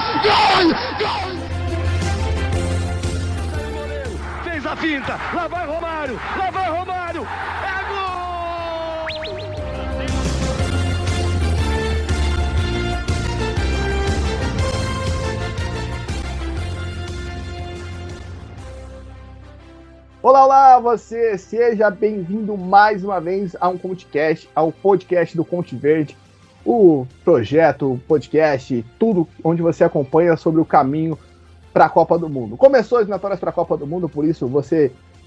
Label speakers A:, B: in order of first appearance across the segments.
A: Gol! Fez a finta, lá vai Romário, é gol!
B: Olá, você! Seja bem-vindo mais uma vez a um Conticast, ao podcast do Conte Verde, o projeto, o podcast, tudo onde você acompanha sobre o caminho para a Copa do Mundo. Começou as eliminatórias para a Copa do Mundo, por isso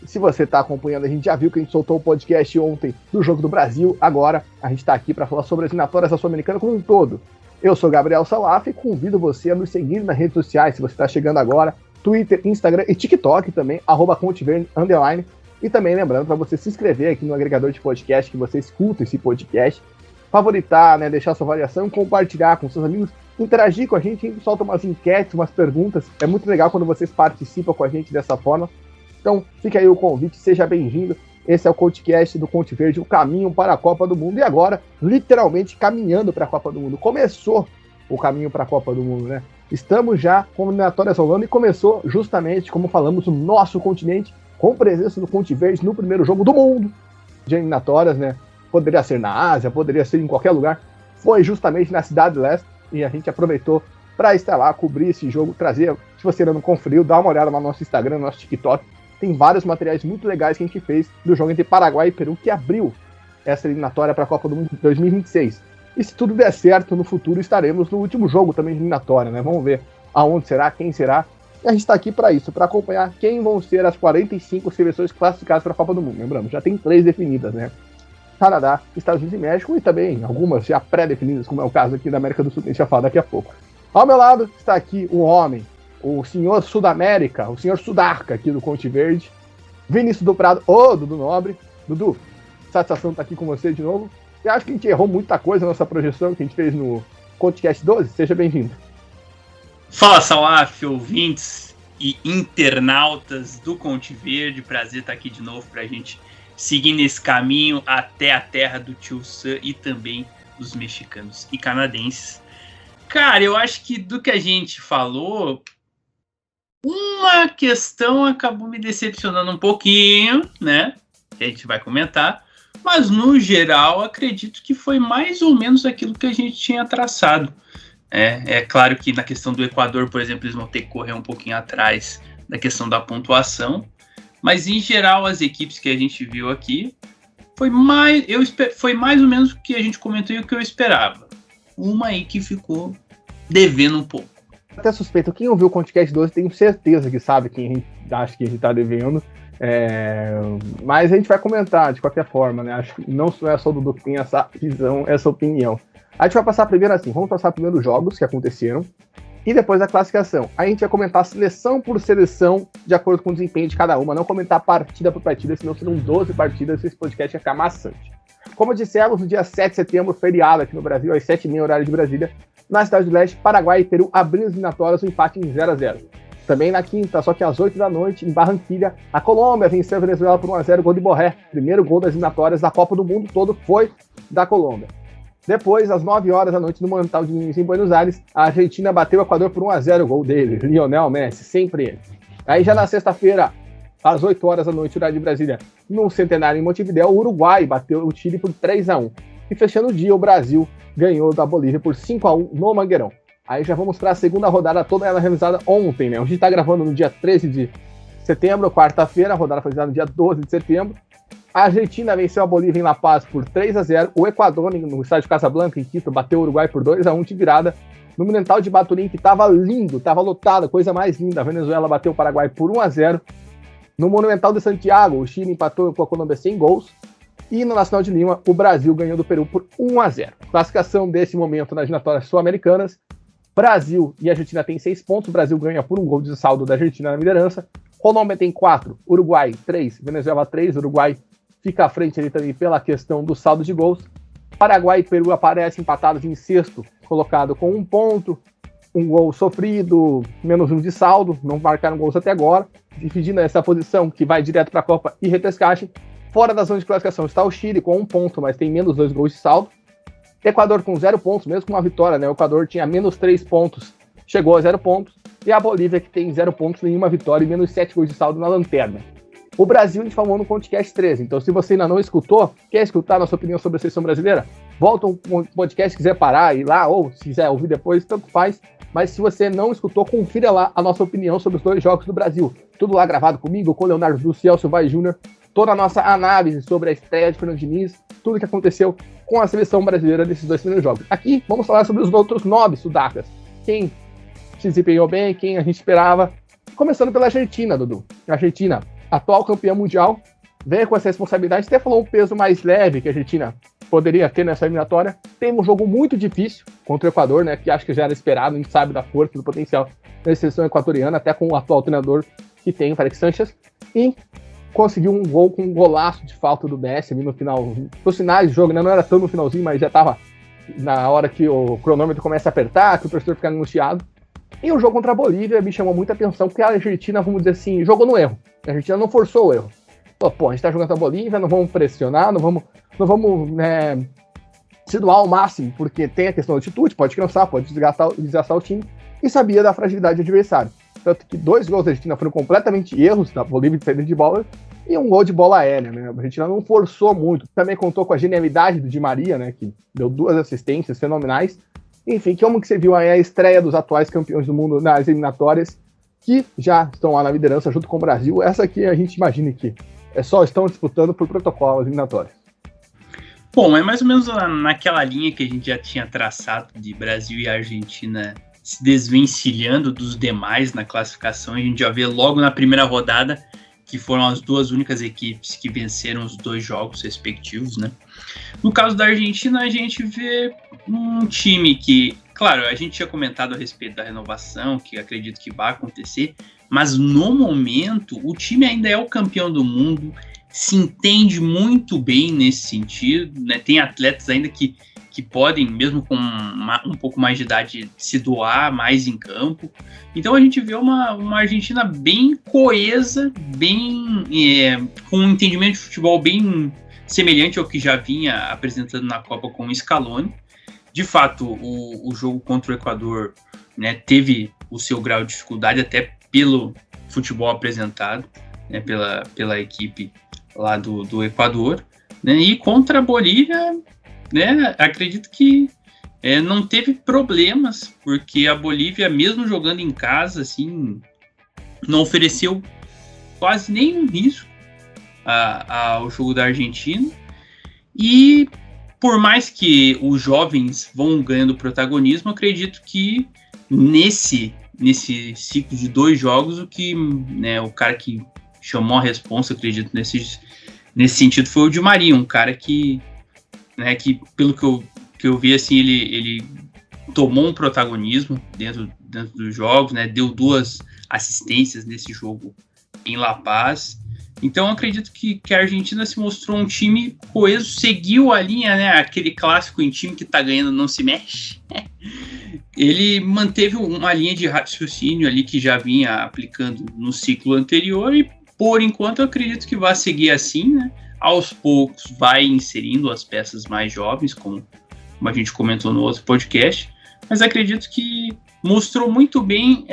B: se você está acompanhando, a gente já viu que a gente soltou o podcast ontem do Jogo do Brasil, agora a gente está aqui para falar sobre as eliminatórias da Sul-Americana como um todo. Eu sou Gabriel Salaf e convido você a nos seguir nas redes sociais, se você está chegando agora, Twitter, Instagram e TikTok também, @ConteVerde_. E também lembrando para você se inscrever aqui no agregador de podcast que você escuta esse podcast, favoritar, né, deixar sua avaliação, compartilhar com seus amigos, interagir com a gente solta umas enquetes, umas perguntas. É muito legal quando vocês participam com a gente dessa forma. Então, fica aí o convite, seja bem-vindo. Esse é o podcast do Conte Verde, o caminho para a Copa do Mundo. E agora, literalmente, caminhando para a Copa do Mundo. Começou o caminho para a Copa do Mundo, né? Estamos já com eliminatórias rolando e começou justamente, como falamos, o nosso continente, com presença do Conte Verde no primeiro jogo do mundo de eliminatórias, né? Poderia ser na Ásia, poderia ser em qualquer lugar. Foi justamente na Cidade Leste e a gente aproveitou para estar lá, cobrir esse jogo, trazer. Se você ainda não conferiu, dá uma olhada no nosso Instagram, no nosso TikTok. Tem vários materiais muito legais que a gente fez do jogo entre Paraguai e Peru, que abriu essa eliminatória para a Copa do Mundo de 2026. E se tudo der certo, no futuro estaremos no último jogo também de eliminatória, né? Vamos ver aonde será, quem será. E a gente está aqui para isso, para acompanhar quem vão ser as 45 seleções classificadas para a Copa do Mundo. Lembramos, já tem 3 definidas, né? Canadá, Estados Unidos e México, e também algumas já pré-definidas, como é o caso aqui da América do Sul, que a gente vai falar daqui a pouco. Ao meu lado está aqui um homem, o senhor Sudamérica, o senhor Sudarca aqui do Conte Verde, Vinícius do Prado, Dudu Nobre. Dudu, satisfação estar aqui com você de novo. Eu acho que a gente errou muita coisa na nossa projeção que a gente fez no Conticast 12. Seja bem-vindo.
C: Fala, Salaf, ouvintes e internautas do Conte Verde. Prazer estar aqui de novo para a gente seguir nesse caminho até a terra do Tio Sam e também dos mexicanos e canadenses. Cara, eu acho que do que a gente falou, uma questão acabou me decepcionando um pouquinho, né? Que a gente vai comentar. Mas, no geral, acredito que foi mais ou menos aquilo que a gente tinha traçado. É claro que na questão do Equador, por exemplo, eles vão ter que correr um pouquinho atrás da questão da pontuação. Mas, em geral, as equipes que a gente viu aqui, foi mais ou menos o que a gente comentou e o que eu esperava. Uma aí que ficou devendo um pouco.
B: Até suspeito, quem ouviu o Conticast 12 tenho certeza que sabe quem a gente acha que a gente está devendo. Mas a gente vai comentar de qualquer forma, né? Acho que não é só o Dudu que tem essa visão, essa opinião. A gente vai passar primeiro assim, vamos passar primeiro os jogos que aconteceram e depois a classificação. Aí a gente vai comentar seleção por seleção de acordo com o desempenho de cada uma, não comentar partida por partida, senão serão 12 partidas e esse podcast ia ficar maçante. Como dissemos, no dia 7 de setembro, feriado aqui no Brasil, às 7h30 horário de Brasília, na Cidade do Leste, Paraguai e Peru abrindo as eliminatórias, um empate em 0-0. Também na quinta, só que às 8 da noite, em Barranquilha, a Colômbia venceu a Venezuela por 1-0, gol de Borré. Primeiro gol das eliminatórias da Copa do Mundo todo foi da Colômbia. Depois, às 9 horas da noite, no Monumental de Nunes, em Buenos Aires, a Argentina bateu o Equador por 1-0, gol dele, Lionel Messi, sempre ele. Aí já na sexta-feira, às 8 horas da noite, horário de Brasília, no Centenário em Montevidéu, o Uruguai bateu o Chile por 3-1. E fechando o dia, o Brasil ganhou da Bolívia por 5-1 no Mangueirão. Aí já vamos para a segunda rodada, toda ela realizada ontem, né? A gente está gravando no dia 13 de setembro, quarta-feira, a rodada foi realizada no dia 12 de setembro. A Argentina venceu a Bolívia em La Paz por 3-0. O Equador, no estádio Casablanca, em Quito, bateu o Uruguai por 2-1 de virada. No Monumental de Baturim, que estava lindo, estava lotado, coisa mais linda. A Venezuela bateu o Paraguai por 1-0. No Monumental de Santiago, o Chile empatou com a Colômbia sem gols. E no Nacional de Lima, o Brasil ganhou do Peru por 1-0. Classificação desse momento nas eliminatórias sul-americanas. Brasil e Argentina têm 6 pontos. O Brasil ganha por um gol de saldo da Argentina na liderança. Colômbia tem 4, Uruguai 3, Venezuela 3. Uruguai fica à frente ali também pela questão do saldo de gols. Paraguai e Peru aparecem empatados em sexto, colocado com 1 ponto. Um gol sofrido, menos 1 de saldo. Não marcaram gols até agora. Dividindo essa posição que vai direto para a Copa e repescagem. Fora da zona de classificação está o Chile com 1 ponto, mas tem menos 2 gols de saldo. Equador com 0 pontos, mesmo com uma vitória, né? O Equador tinha menos 3 pontos chegou a 0 pontos, e a Bolívia, que tem 0 pontos, nenhuma vitória e menos 7 gols de saldo na lanterna. O Brasil a gente falou no podcast 13, então se você ainda não escutou, quer escutar a nossa opinião sobre a seleção brasileira, volta um podcast se quiser parar, ir lá, ou se quiser ouvir depois, tanto faz. Mas se você não escutou, confira lá a nossa opinião sobre os 2 jogos do Brasil. Tudo lá gravado comigo, com o Leonardo do Celso Vai Júnior, toda a nossa análise sobre a estreia de Fernando Diniz, tudo que aconteceu com a seleção brasileira nesses 2 primeiros jogos. Aqui, vamos falar sobre os outros 9 sudacas. Quem se desempenhou bem, quem a gente esperava. Começando pela Argentina, Dudu. A Argentina, atual campeã mundial, veio com essa responsabilidade, até falou um peso mais leve que a Argentina poderia ter nessa eliminatória. Tem um jogo muito difícil contra o Equador, né, que acho que já era esperado, a gente sabe da força, do potencial da seleção equatoriana, até com o atual treinador que tem, o Félix Sánchez, e conseguiu um gol com um golaço de falta do Messi ali no final, nos finais do jogo, né, não era tão no finalzinho, mas já estava na hora que o cronômetro começa a apertar, que o torcedor fica angustiado. E o jogo contra a Bolívia me chamou muita atenção, porque a Argentina, vamos dizer assim, jogou no erro. A Argentina não forçou o erro. Pô, a gente tá jogando a Bolívia, não vamos pressionar, não vamos se doar ao máximo, porque tem a questão da altitude, pode cansar, pode desgastar o time, e sabia da fragilidade do adversário. Tanto que 2 gols da Argentina foram completamente erros da Bolívia de saída de bola, e um gol de bola aérea, né? A Argentina não forçou muito. Também contou com a genialidade do Di Maria, né? Que deu 2 assistências fenomenais. Enfim, como que você viu aí a estreia dos atuais campeões do mundo nas eliminatórias, que já estão lá na liderança junto com o Brasil. Essa aqui a gente imagina que só estão disputando por protocolo as eliminatórias.
C: Bom, é mais ou menos naquela linha que a gente já tinha traçado de Brasil e Argentina se desvencilhando dos demais na classificação. A gente já vê logo na primeira rodada que foram as 2 únicas equipes que venceram os 2 jogos respectivos, né? No caso da Argentina, a gente vê um time que, claro, a gente tinha comentado a respeito da renovação, que acredito que vai acontecer, mas no momento o time ainda é o campeão do mundo, se entende muito bem nesse sentido, né? Tem atletas ainda que podem, mesmo com um pouco mais de idade, se doar mais em campo. Então a gente vê uma Argentina bem coesa, bem com um entendimento de futebol bem semelhante ao que já vinha apresentando na Copa com o Scaloni. De fato, o jogo contra o Equador, né, teve o seu grau de dificuldade até pelo futebol apresentado, né, pela equipe lá do Equador, né, e contra a Bolívia, né, acredito que não teve problemas, porque a Bolívia, mesmo jogando em casa, assim, não ofereceu quase nenhum risco ao jogo da Argentina. E por mais que os jovens vão ganhando protagonismo, acredito que nesse ciclo de 2 jogos, o cara que chamou a responsa, acredito, nesse sentido, foi o Di Maria, um cara que pelo que eu vi, assim, ele tomou um protagonismo dentro dos jogos, né, deu 2 assistências nesse jogo em La Paz. Então, eu acredito que a Argentina se mostrou um time coeso, seguiu a linha, né, aquele clássico em time que tá ganhando não se mexe. Ele manteve uma linha de raciocínio ali que já vinha aplicando no ciclo anterior e, por enquanto, eu acredito que vai seguir assim, né? Aos poucos vai inserindo as peças mais jovens, como a gente comentou no outro podcast, mas acredito que mostrou muito bem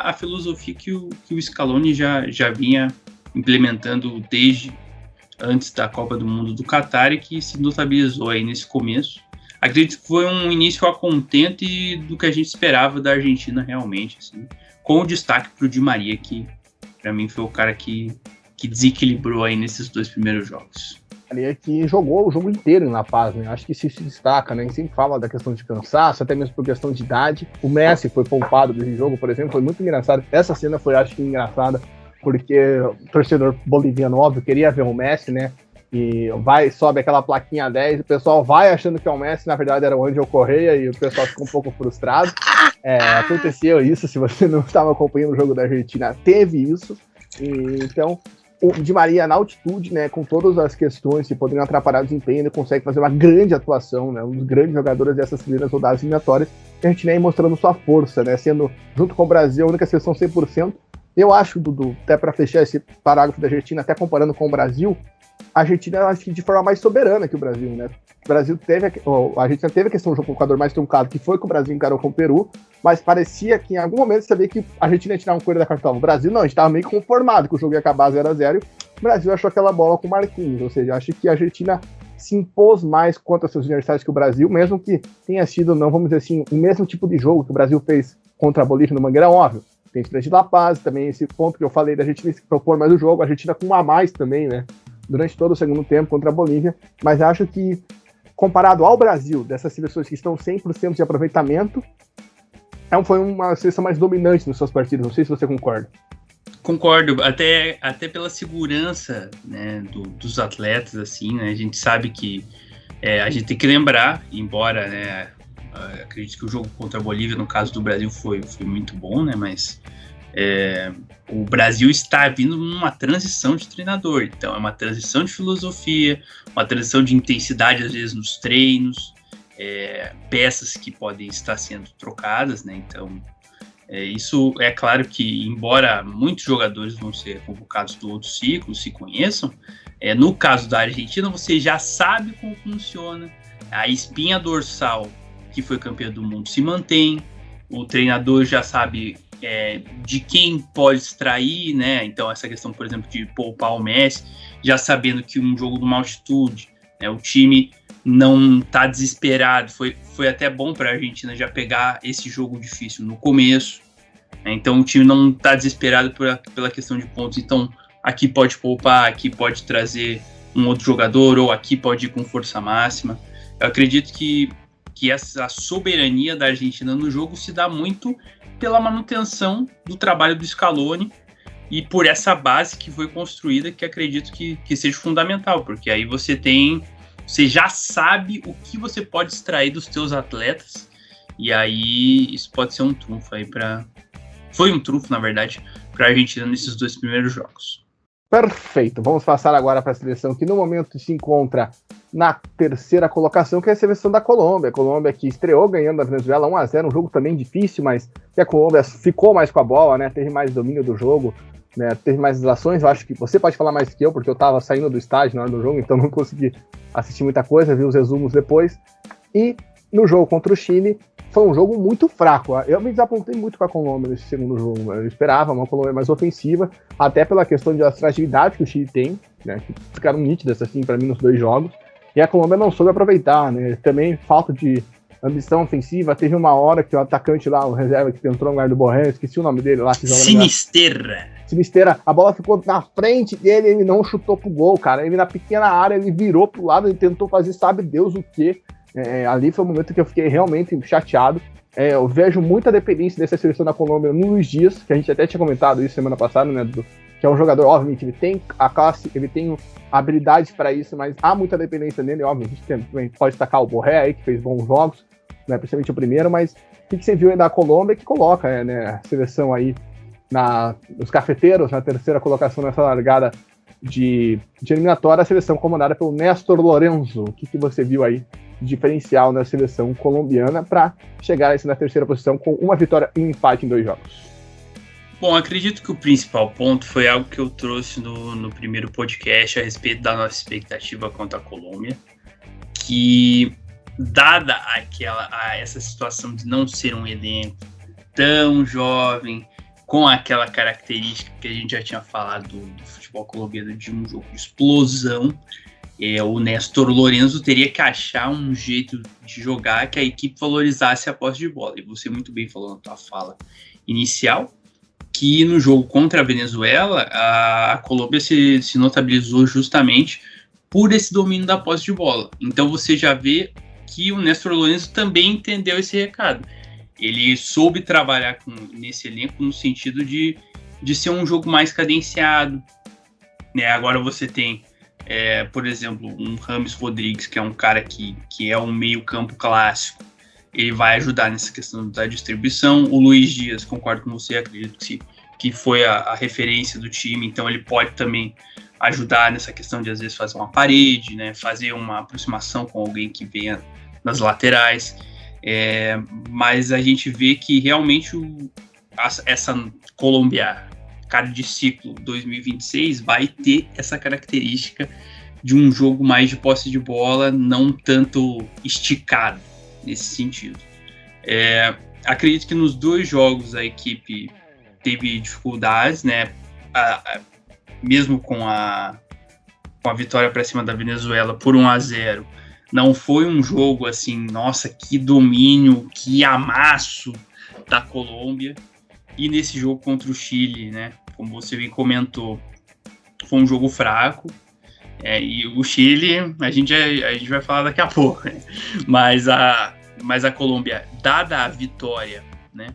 C: a filosofia que o Scaloni já vinha implementando desde antes da Copa do Mundo do Catar e que se notabilizou aí nesse começo. Acredito que foi um início a contente do que a gente esperava da Argentina realmente, assim, com o destaque para o Di Maria, que para mim foi o cara que desequilibrou aí nesses 2 primeiros jogos.
B: Maria que jogou o jogo inteiro em La Paz, né? Acho que isso se destaca, né? A gente sempre fala da questão de cansaço, até mesmo por questão de idade. O Messi foi poupado desse jogo, por exemplo, foi muito engraçado. Essa cena foi, acho que, engraçada, porque o torcedor boliviano, óbvio, queria ver o Messi, né? E sobe aquela plaquinha 10, o pessoal vai achando que é o Messi, na verdade era o Angel Correia, e o pessoal fica um pouco frustrado. Aconteceu isso, se você não estava acompanhando o jogo da Argentina, teve isso. Então, o Di Maria na altitude, né, com todas as questões que poderiam atrapalhar o desempenho, ele consegue fazer uma grande atuação, né, um dos grandes jogadores dessas primeiras rodadas eliminatórias, e a gente nem mostrando sua força, né, sendo, junto com o Brasil, a única seleção 100%. Eu acho, Dudu, até para fechar esse parágrafo da Argentina, até comparando com o Brasil, a Argentina, acho que de forma mais soberana que o Brasil, né? O Brasil a Argentina teve a questão do jogo com o jogador mais truncado, que foi que o Brasil encarou com o Peru, mas parecia que em algum momento você sabia que a Argentina ia tirar um coelho da cartola. O Brasil não, a gente estava meio conformado que o jogo ia acabar 0-0, o Brasil achou aquela bola com o Marquinhos, ou seja, acho que a Argentina se impôs mais contra seus adversários que o Brasil, mesmo que tenha sido, não vamos dizer assim, o mesmo tipo de jogo que o Brasil fez contra a Bolívia no Mangueirão, óbvio. Tem esse de La Paz, também esse ponto que eu falei da Argentina se propor mais o jogo, a Argentina com um a mais também, né, durante todo o segundo tempo contra a Bolívia, mas acho que comparado ao Brasil, dessas seleções que estão 100% de aproveitamento, foi uma seleção mais dominante nas suas partidas, não sei se você concorda.
C: Concordo, até pela segurança, né, dos atletas, assim, né, a gente sabe que a gente tem que lembrar, embora, né, acredito que o jogo contra a Bolívia, no caso do Brasil, foi muito bom, né, mas o Brasil está vindo numa transição de treinador, então é uma transição de filosofia, uma transição de intensidade, às vezes, nos treinos, peças que podem estar sendo trocadas, né, então isso é claro que, embora muitos jogadores vão ser convocados do outro ciclo, se conheçam, no caso da Argentina, você já sabe como funciona, a espinha dorsal que foi campeã do mundo se mantém, o treinador já sabe de quem pode extrair, né? Então essa questão, por exemplo, de poupar o Messi, já sabendo que um jogo de uma altitude, né, o time não está desesperado, foi até bom para a Argentina já pegar esse jogo difícil no começo, né? Então o time não está desesperado pela questão de pontos, então aqui pode poupar, aqui pode trazer um outro jogador, ou aqui pode ir com força máxima. Eu acredito que essa soberania da Argentina no jogo se dá muito pela manutenção do trabalho do Scaloni e por essa base que foi construída, que acredito que seja fundamental, porque aí você já sabe o que você pode extrair dos teus atletas, e aí isso pode ser um trunfo aí foi um trunfo, na verdade, para a Argentina nesses 2 primeiros jogos.
B: Perfeito, vamos passar agora para a seleção que no momento se encontra na terceira colocação, que é a seleção da Colômbia. A Colômbia que estreou ganhando a Venezuela 1-0, um jogo também difícil, mas que a Colômbia ficou mais com a bola, né? Teve mais domínio do jogo, né? Teve mais ações. Eu acho que você pode falar mais que eu, porque eu estava saindo do estádio na hora do jogo, então não consegui assistir muita coisa, vi os resumos depois. E no jogo contra o Chile, foi um jogo muito fraco. Eu me desapontei muito com a Colômbia nesse segundo jogo. Eu esperava uma Colômbia mais ofensiva, até pela questão da fragilidade que o Chile tem, né? Que ficaram nítidas assim para mim nos 2 jogos. E a Colômbia não soube aproveitar, né? Também falta de ambição ofensiva. Teve uma hora que o atacante lá, o reserva que entrou no lugar do Borré, esqueci o nome dele lá. Que joga Sinisterra. A bola ficou na frente dele, ele não chutou pro gol, cara. Ele na pequena área, ele virou pro lado, ele tentou fazer sabe Deus o quê. Ali foi o momento que eu fiquei realmente chateado. Eu vejo muita dependência dessa seleção da Colômbia no Luiz Dias, que a gente até tinha comentado isso semana passada, né? Que é um jogador, obviamente, ele tem a classe, ele tem habilidades para isso, mas há muita dependência nele, óbvio. A gente também pode destacar o Borré aí, que fez bons jogos, né? Principalmente o primeiro, mas o que você viu aí da Colômbia que coloca né, a seleção aí nos cafeteiros, na terceira colocação nessa largada de eliminatória, a seleção comandada pelo Néstor Lorenzo. O que você viu aí de diferencial na seleção colombiana para chegar na terceira posição com uma vitória e um empate em 2 jogos?
C: Bom, acredito que o principal ponto foi algo que eu trouxe no primeiro podcast a respeito da nossa expectativa contra a Colômbia, que dada essa situação de não ser um elenco tão jovem, com aquela característica que a gente já tinha falado do futebol colombiano de um jogo de explosão, o Néstor Lorenzo teria que achar um jeito de jogar que a equipe valorizasse a posse de bola. E você muito bem falou na tua fala inicial, que no jogo contra a Venezuela, a Colômbia se notabilizou justamente por esse domínio da posse de bola. Então você já vê que o Néstor Lorenzo também entendeu esse recado. Ele soube trabalhar nesse elenco no sentido de ser um jogo mais cadenciado, né? Agora você tem, por exemplo, um James Rodrigues, que é um cara que é um meio-campo clássico. Ele vai ajudar nessa questão da distribuição. O Luiz Dias, concordo com você, acredito que foi a referência do time, então ele pode também ajudar nessa questão de, às vezes, fazer uma parede, né? Fazer uma aproximação com alguém que venha nas laterais. Mas a gente vê que realmente essa Colômbia, cara de ciclo 2026, vai ter essa característica de um jogo mais de posse de bola, não tanto esticado nesse sentido. Acredito que nos 2 jogos a equipe teve dificuldades, né? Mesmo com a vitória para cima da Venezuela por 1-0, não foi um jogo assim, nossa, que domínio, que amasso da Colômbia. E nesse jogo contra o Chile, né, como você bem comentou, foi um jogo fraco. E o Chile, a gente vai falar daqui a pouco, né? Mas a Colômbia, dada a vitória, né,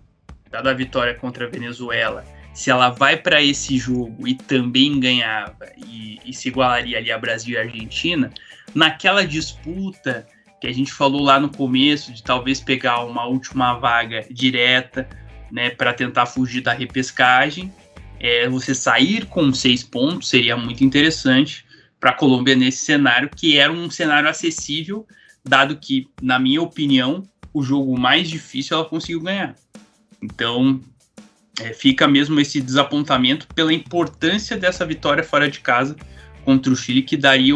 C: dada a vitória contra a Venezuela, se ela vai para esse jogo e também ganhava e se igualaria ali a Brasil e a Argentina, naquela disputa que a gente falou lá no começo, de talvez pegar uma última vaga direta, né, para tentar fugir da repescagem, você sair com 6 pontos seria muito interessante para a Colômbia nesse cenário, que era um cenário acessível, dado que, na minha opinião, o jogo mais difícil ela conseguiu ganhar. Então, fica mesmo esse desapontamento pela importância dessa vitória fora de casa contra o Chile, que daria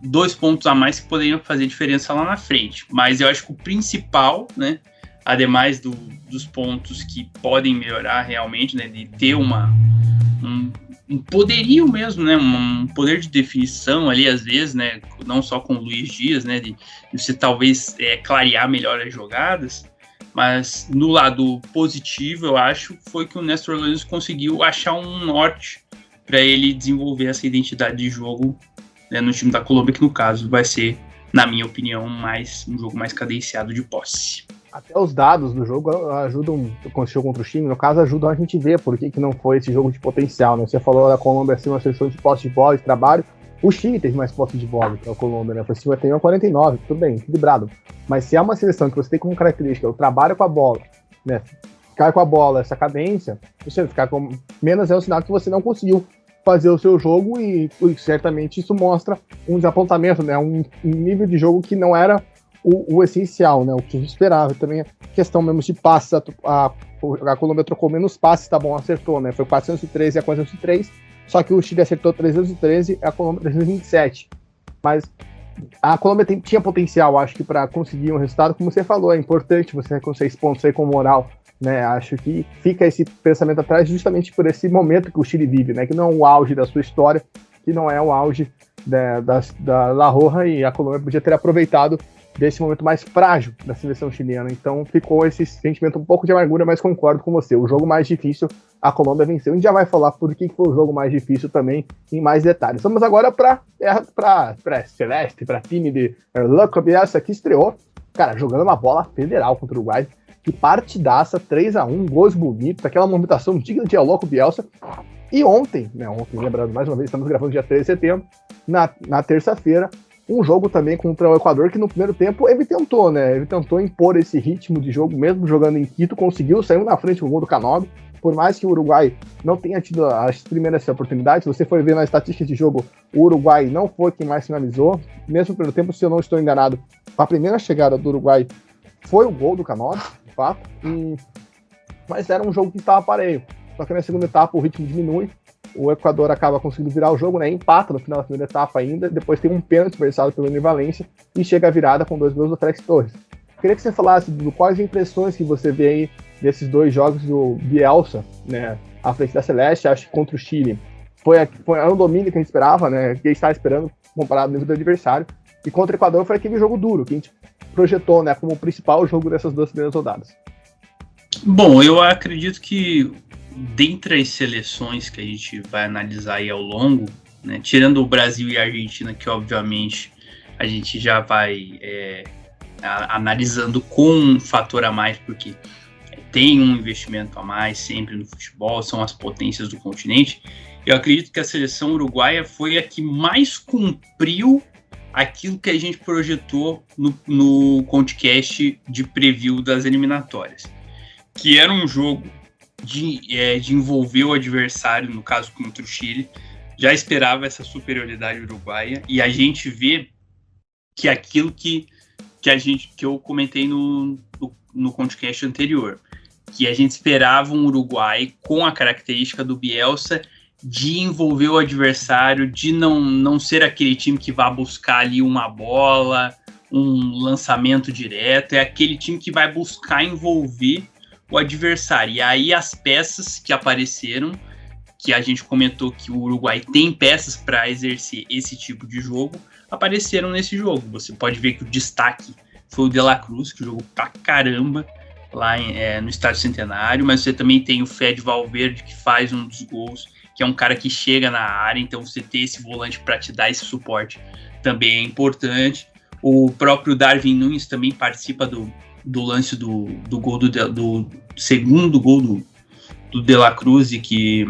C: 2 pontos a mais que poderiam fazer diferença lá na frente. Mas eu acho que o principal, né, ademais dos pontos que podem melhorar realmente, né, de ter um poderio mesmo, né, um poder de definição ali às vezes, né, não só com o Luiz Dias, né, de você talvez clarear melhor as jogadas. Mas no lado positivo, eu acho, foi que o Néstor Lorenzo conseguiu achar um norte para ele desenvolver essa identidade de jogo, né, no time da Colômbia, que no caso vai ser, na minha opinião, um jogo mais cadenciado de posse.
B: Até os dados do jogo ajudam, quando jogo contra o Chile, no caso, ajudam a gente ver por que não foi esse jogo de potencial, né? Você falou da Colômbia ser uma seleção de posse de bola, de trabalho. O Chile teve mais posse de bola que a Colômbia, né? Foi 51-49, tudo bem, equilibrado. Mas se é uma seleção que você tem como característica o trabalho com a bola, né? Ficar com a bola, essa cadência, você ficar com menos é um sinal que você não conseguiu fazer o seu jogo e certamente isso mostra um desapontamento, né? Um nível de jogo que não era o essencial, né? O que a gente esperava. Também a questão mesmo de passes, a Colômbia trocou menos passes, tá bom, acertou, né? Foi 413 a 403. Só que o Chile acertou 313 e a Colômbia 327. Mas a Colômbia tinha potencial, acho que, para conseguir um resultado. Como você falou, é importante você com 6 pontos aí com moral, né? Acho que fica esse pensamento atrás justamente por esse momento que o Chile vive, né? Que não é o auge da sua história, que não é o auge da La Roja, e a Colômbia podia ter aproveitado desse momento mais frágil da seleção chilena. Então ficou esse sentimento um pouco de amargura, mas concordo com você. O jogo mais difícil, a Colômbia venceu. A gente já vai falar por que foi o jogo mais difícil também, em mais detalhes. Vamos agora para Celeste, para time de Luco Bielsa, que estreou, cara, jogando uma bola federal contra o Uruguai. Que partidaça, 3-1, gols bonitos, aquela movimentação digna de Luco Bielsa. E ontem, lembrando mais uma vez, estamos gravando dia 13 de setembro, na terça-feira, um jogo também contra o Equador, que no primeiro tempo ele tentou, né? Ele tentou impor esse ritmo de jogo, mesmo jogando em Quito, conseguiu, saiu na frente com o gol do Canóbio. Por mais que o Uruguai não tenha tido as primeiras oportunidades, se você for ver na estatística de jogo, o Uruguai não foi quem mais finalizou. Mesmo no primeiro tempo, se eu não estou enganado, a primeira chegada do Uruguai foi o gol do Canóbio, de fato. Mas era um jogo que estava pareio. Só que na segunda etapa o ritmo diminui. O Equador acaba conseguindo virar o jogo, né? Empata no final da primeira etapa ainda. Depois tem um pênalti desperdiçado pelo Ener Valencia e chega a virada com 2 gols do Félix Torres. Queria que você falasse de quais impressões que você vê aí desses 2 jogos do Bielsa, né? À frente da Celeste, acho que contra o Chile foi um domínio que a gente esperava, né? Que a gente estava esperando comparado ao nível do adversário. E contra o Equador foi aquele jogo duro que a gente projetou, né? Como o principal jogo dessas 2 primeiras rodadas.
C: Bom, eu acredito que dentre as seleções que a gente vai analisar aí ao longo, né, tirando o Brasil e a Argentina, que obviamente a gente já vai analisando com um fator a mais, porque tem um investimento a mais sempre no futebol, são as potências do continente, eu acredito que a seleção uruguaia foi a que mais cumpriu aquilo que a gente projetou no podcast de preview das eliminatórias, que era um jogo de envolver o adversário, no caso contra o Chile. Já esperava essa superioridade uruguaia, e a gente vê que aquilo que eu comentei no podcast anterior, que a gente esperava um Uruguai com a característica do Bielsa de envolver o adversário, de não ser aquele time que vai buscar ali uma bola, um lançamento direto, é aquele time que vai buscar envolver o adversário. E aí as peças que apareceram, que a gente comentou que o Uruguai tem peças para exercer esse tipo de jogo, apareceram nesse jogo. Você pode ver que o destaque foi o De La Cruz, que jogou pra caramba lá no Estádio Centenário, mas você também tem o Fede Valverde, que faz um dos gols, que é um cara que chega na área, então você ter esse volante para te dar esse suporte também é importante. O próprio Darwin Nunes também participa do lance do gol do segundo gol do De La Cruz, e que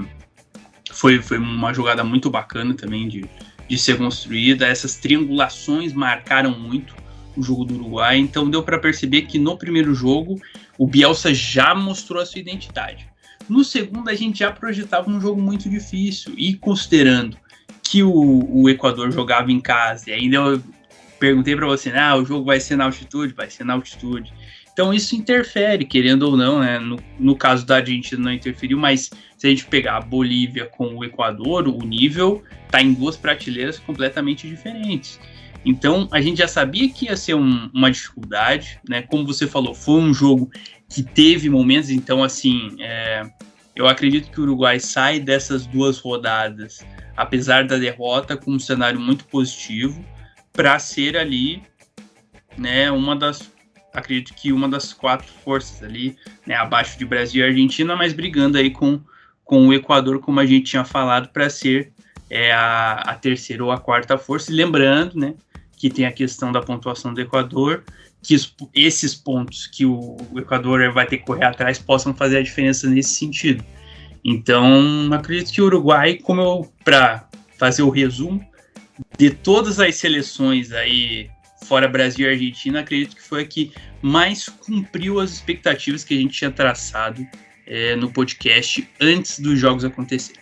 C: foi uma jogada muito bacana também de ser construída. Essas triangulações marcaram muito o jogo do Uruguai, então deu para perceber que no primeiro jogo o Bielsa já mostrou a sua identidade. No segundo, a gente já projetava um jogo muito difícil, e considerando que o Equador jogava em casa, e ainda eu perguntei para você, o jogo vai ser na altitude? Vai ser na altitude. Então isso interfere, querendo ou não, né? No caso da Argentina não interferiu, mas se a gente pegar a Bolívia com o Equador, o nível está em duas prateleiras completamente diferentes. Então a gente já sabia que ia ser uma dificuldade, né? Como você falou, foi um jogo que teve momentos, então assim, eu acredito que o Uruguai sai dessas duas rodadas, apesar da derrota, com um cenário muito positivo, para ser ali, né, acredito que uma das quatro forças ali, né, abaixo de Brasil e Argentina, mas brigando aí com o Equador, como a gente tinha falado, para ser a terceira ou a quarta força. E lembrando, né, que tem a questão da pontuação do Equador, que esses pontos que o Equador vai ter que correr atrás possam fazer a diferença nesse sentido. Então, acredito que o Uruguai, para fazer o resumo, de todas as seleções aí, fora Brasil e Argentina, acredito que foi a que mais cumpriu as expectativas que a gente tinha traçado no podcast antes dos jogos acontecerem.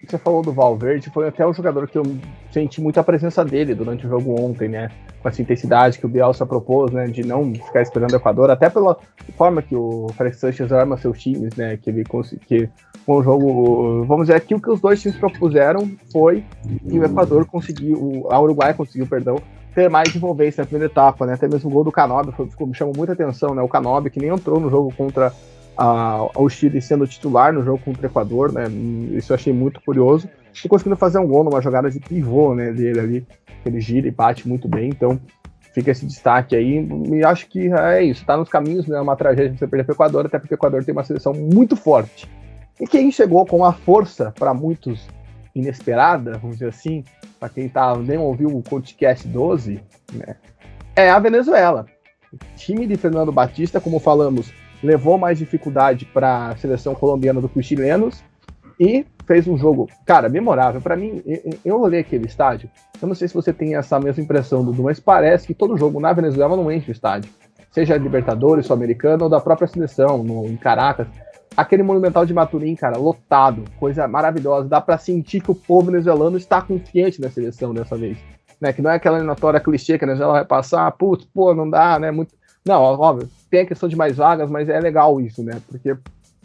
B: Você falou do Valverde, foi até o jogador que eu senti muito a presença dele durante o jogo ontem, né? Com essa intensidade que o Bielsa propôs, né? De não ficar esperando o Equador, até pela forma que o Félix Sánchez arma seus times, né? Que ele conseguiu. Com o jogo, vamos dizer, aquilo que os dois times propuseram foi que o Equador a Uruguai conseguiu, ter mais envolvência na primeira etapa, né? Até mesmo o gol do Canóbio me chamou muita atenção, né? O Canóbio, que nem entrou no jogo contra o Chile, sendo titular no jogo contra o Equador, né? Isso eu achei muito curioso. E conseguindo fazer um gol numa jogada de pivô, né? Dele ali, ele gira e bate muito bem, então fica esse destaque aí. E acho que é isso, tá nos caminhos, né? É uma tragédia você perder para o Equador, até porque o Equador tem uma seleção muito forte. E quem chegou com uma força, para muitos, inesperada, vamos dizer assim, para quem nem ouviu o podcast 12, né, é a Venezuela. O time de Fernando Batista, como falamos, levou mais dificuldade para a seleção colombiana do que os chilenos e fez um jogo, cara, memorável. Para mim, eu olhei aquele estádio, eu não sei se você tem essa mesma impressão, Dudu, mas parece que todo jogo na Venezuela não enche o estádio. Seja Libertadores, Sul-Americano ou da própria seleção, em Caracas. Aquele Monumental de Maturim, cara, lotado, coisa maravilhosa. Dá pra sentir que o povo venezuelano está confiante na seleção dessa vez. Né? Que não é aquela eliminatória clichê que a Venezuela vai passar, não dá, né? Não, óbvio, tem a questão de mais vagas, mas é legal isso, né? Porque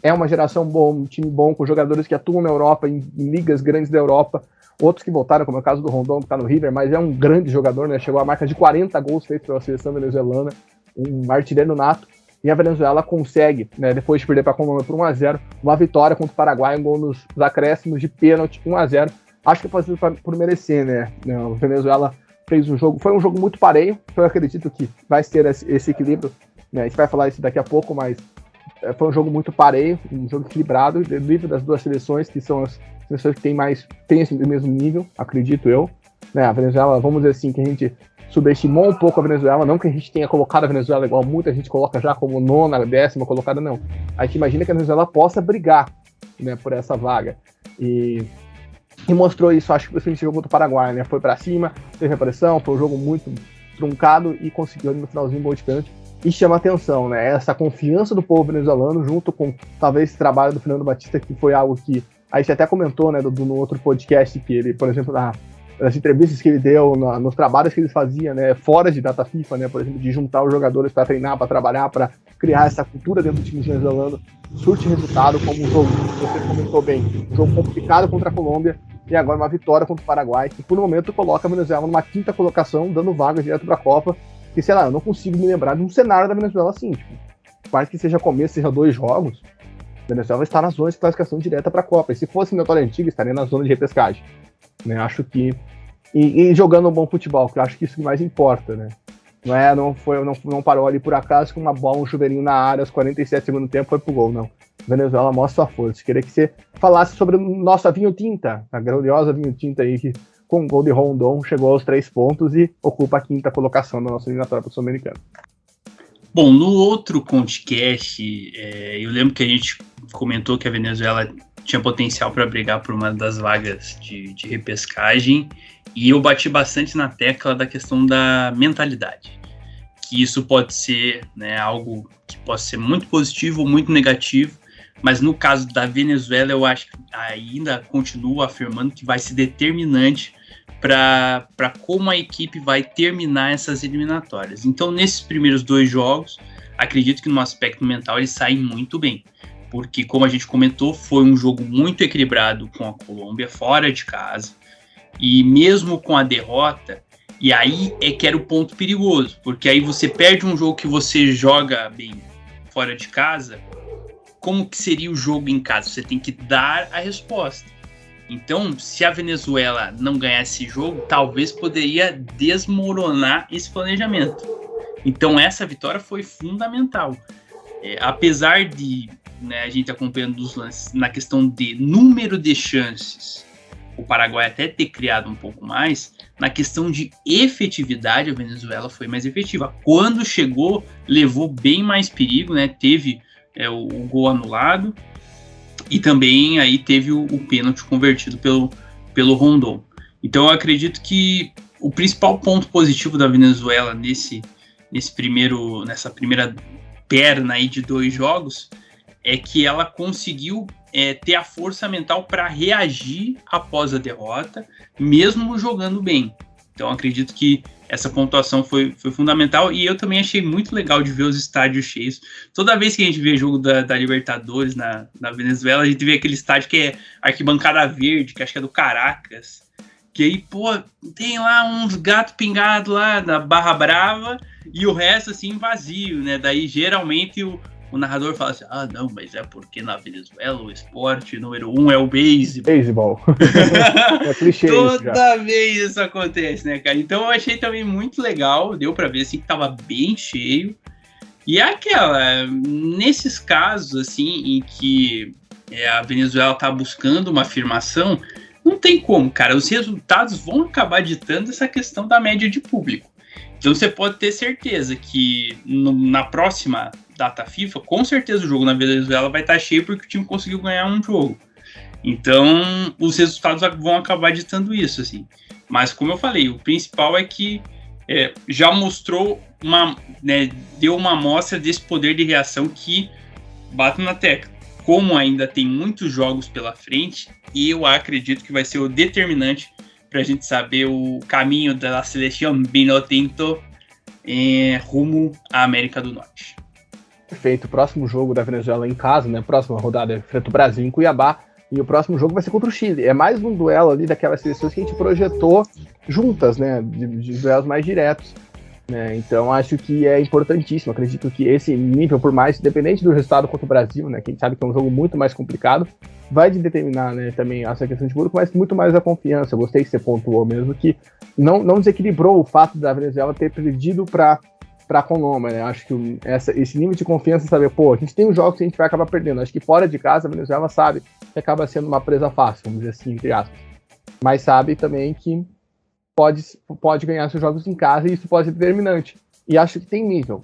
B: é uma geração boa, um time bom, com jogadores que atuam na Europa, em ligas grandes da Europa. Outros que voltaram, como é o caso do Rondon, que tá no River, mas é um grande jogador, né? Chegou à marca de 40 gols feitos pela seleção venezuelana, um artilheiro nato. E a Venezuela consegue, né, depois de perder para a Colômbia por 1-0, uma vitória contra o Paraguai, um gol nos acréscimos de pênalti, 1-0. Acho que foi por merecer, né? A Venezuela fez um jogo, foi um jogo muito pareio, eu acredito que vai ter esse equilíbrio, né? A gente vai falar isso daqui a pouco, mas foi um jogo muito pareio, um jogo equilibrado, livre das duas seleções, que são as seleções que têm esse mesmo nível, acredito eu. Né? A Venezuela, vamos dizer assim, que a gente subestimou um pouco a Venezuela, não que a gente tenha colocado a Venezuela igual muita gente coloca já como nona, décima colocada, não. A gente imagina que a Venezuela possa brigar, né, por essa vaga. E mostrou isso, acho que principalmente jogou contra o Paraguai, né? Foi pra cima, teve a pressão, foi um jogo muito truncado e conseguiu no finalzinho um gol de pênalti. E chama atenção, né? Essa confiança do povo venezuelano, junto com talvez esse trabalho do Fernando Batista, que foi algo que a gente até comentou, né, no outro podcast, que ele, por exemplo, nas entrevistas que ele deu, nos trabalhos que ele fazia, né, fora de data FIFA, né, por exemplo, de juntar os jogadores para treinar, para trabalhar, para criar essa cultura dentro do time venezuelano, surte resultado, como um jogo que você comentou bem, um jogo complicado contra a Colômbia, e agora uma vitória contra o Paraguai, que por um momento coloca a Venezuela numa 5ª colocação, dando vaga direto para a Copa, que sei lá, eu não consigo me lembrar de um cenário da Venezuela assim, tipo, quase que seja começo, seja 2 jogos, a Venezuela está na zona de classificação direta para a Copa, e se fosse eliminatória antiga, estaria na zona de repescagem, né, acho que, e jogando um bom futebol, que eu acho que isso que mais importa, né, não parou ali por acaso com uma bola, um chuveirinho na área, aos 47 segundos do tempo, foi pro gol, não. Venezuela mostra sua força. Queria que você falasse sobre nossa Vinho Tinta, a grandiosa Vinho Tinta aí, que com o gol de Rondon chegou aos 3 pontos e ocupa a 5ª colocação da nossa eliminatória para o Sul-Americano.
C: Bom, no outro podcast, eu lembro que a gente comentou que a Venezuela tinha potencial para brigar por uma das vagas de repescagem, e eu bati bastante na tecla da questão da mentalidade, que isso pode ser, né, algo que pode ser muito positivo ou muito negativo, mas no caso da Venezuela eu acho que ainda continuo afirmando que vai ser determinante para como a equipe vai terminar essas eliminatórias. Então, nesses primeiros 2 jogos, acredito que no aspecto mental eles saem muito bem, porque, como a gente comentou, foi um jogo muito equilibrado com a Colômbia, fora de casa, e mesmo com a derrota, e aí é que era o ponto perigoso, porque aí você perde um jogo que você joga bem fora de casa, como que seria o jogo em casa? Você tem que dar a resposta. Então, se a Venezuela não ganhar esse jogo, talvez poderia desmoronar esse planejamento. Então, essa vitória foi fundamental. Apesar de, né, a gente acompanhando os lances na questão de número de chances, o Paraguai até ter criado um pouco mais, na questão de efetividade, a Venezuela foi mais efetiva. Quando chegou, levou bem mais perigo, né? Teve o gol anulado e também aí teve o pênalti convertido pelo Rondon. Então eu acredito que o principal ponto positivo da Venezuela nessa primeira perna aí de 2 jogos é que ela conseguiu ter a força mental para reagir após a derrota, mesmo jogando bem. Então acredito que essa pontuação foi fundamental, e eu também achei muito legal de ver os estádios cheios. Toda vez que a gente vê jogo da Libertadores na Venezuela, a gente vê aquele estádio que é arquibancada verde, que acho que é do Caracas, que aí, pô, tem lá uns gatos pingados lá na Barra Brava, e o resto, assim, vazio, né? Daí, geralmente, o narrador fala assim, não, mas é porque na Venezuela o esporte número 1 é o beisebol.
B: É clichê.
C: Toda vez isso acontece, né, cara? Então eu achei também muito legal, deu pra ver, assim, que tava bem cheio. E é nesses casos, assim, em que a Venezuela tá buscando uma afirmação, não tem como, cara. Os resultados vão acabar ditando essa questão da média de público. Então você pode ter certeza que na próxima data FIFA, com certeza o jogo na Venezuela vai estar cheio porque o time conseguiu ganhar um jogo. Então os resultados vão acabar ditando isso, assim. Mas como eu falei, o principal é que já mostrou deu uma amostra desse poder de reação que bate na tecla. Como ainda tem muitos jogos pela frente, eu acredito que vai ser o determinante para a gente saber o caminho da seleção Vinotinto rumo à América do Norte.
B: Perfeito. O próximo jogo da Venezuela em casa, né? Próxima rodada enfrenta o Brasil em Cuiabá. E o próximo jogo vai ser contra o Chile. É mais um duelo ali daquelas seleções que a gente projetou juntas, né? De duelos mais diretos. Né? Então acho que é importantíssimo. Acredito que esse nível, por mais, independente do resultado contra o Brasil, né? Que a gente sabe que é um jogo muito mais complicado, vai determinar, né, também essa questão de público, mas muito mais a confiança. Eu gostei que você pontuou mesmo que não desequilibrou o fato da Venezuela ter perdido para a Colômbia, né? Acho que esse nível de confiança, saber, a gente tem um jogo que a gente vai acabar perdendo. Acho que fora de casa a Venezuela sabe que acaba sendo uma presa fácil, vamos dizer assim, entre aspas. Mas sabe também que pode ganhar seus jogos em casa e isso pode ser determinante. E acho que tem nível.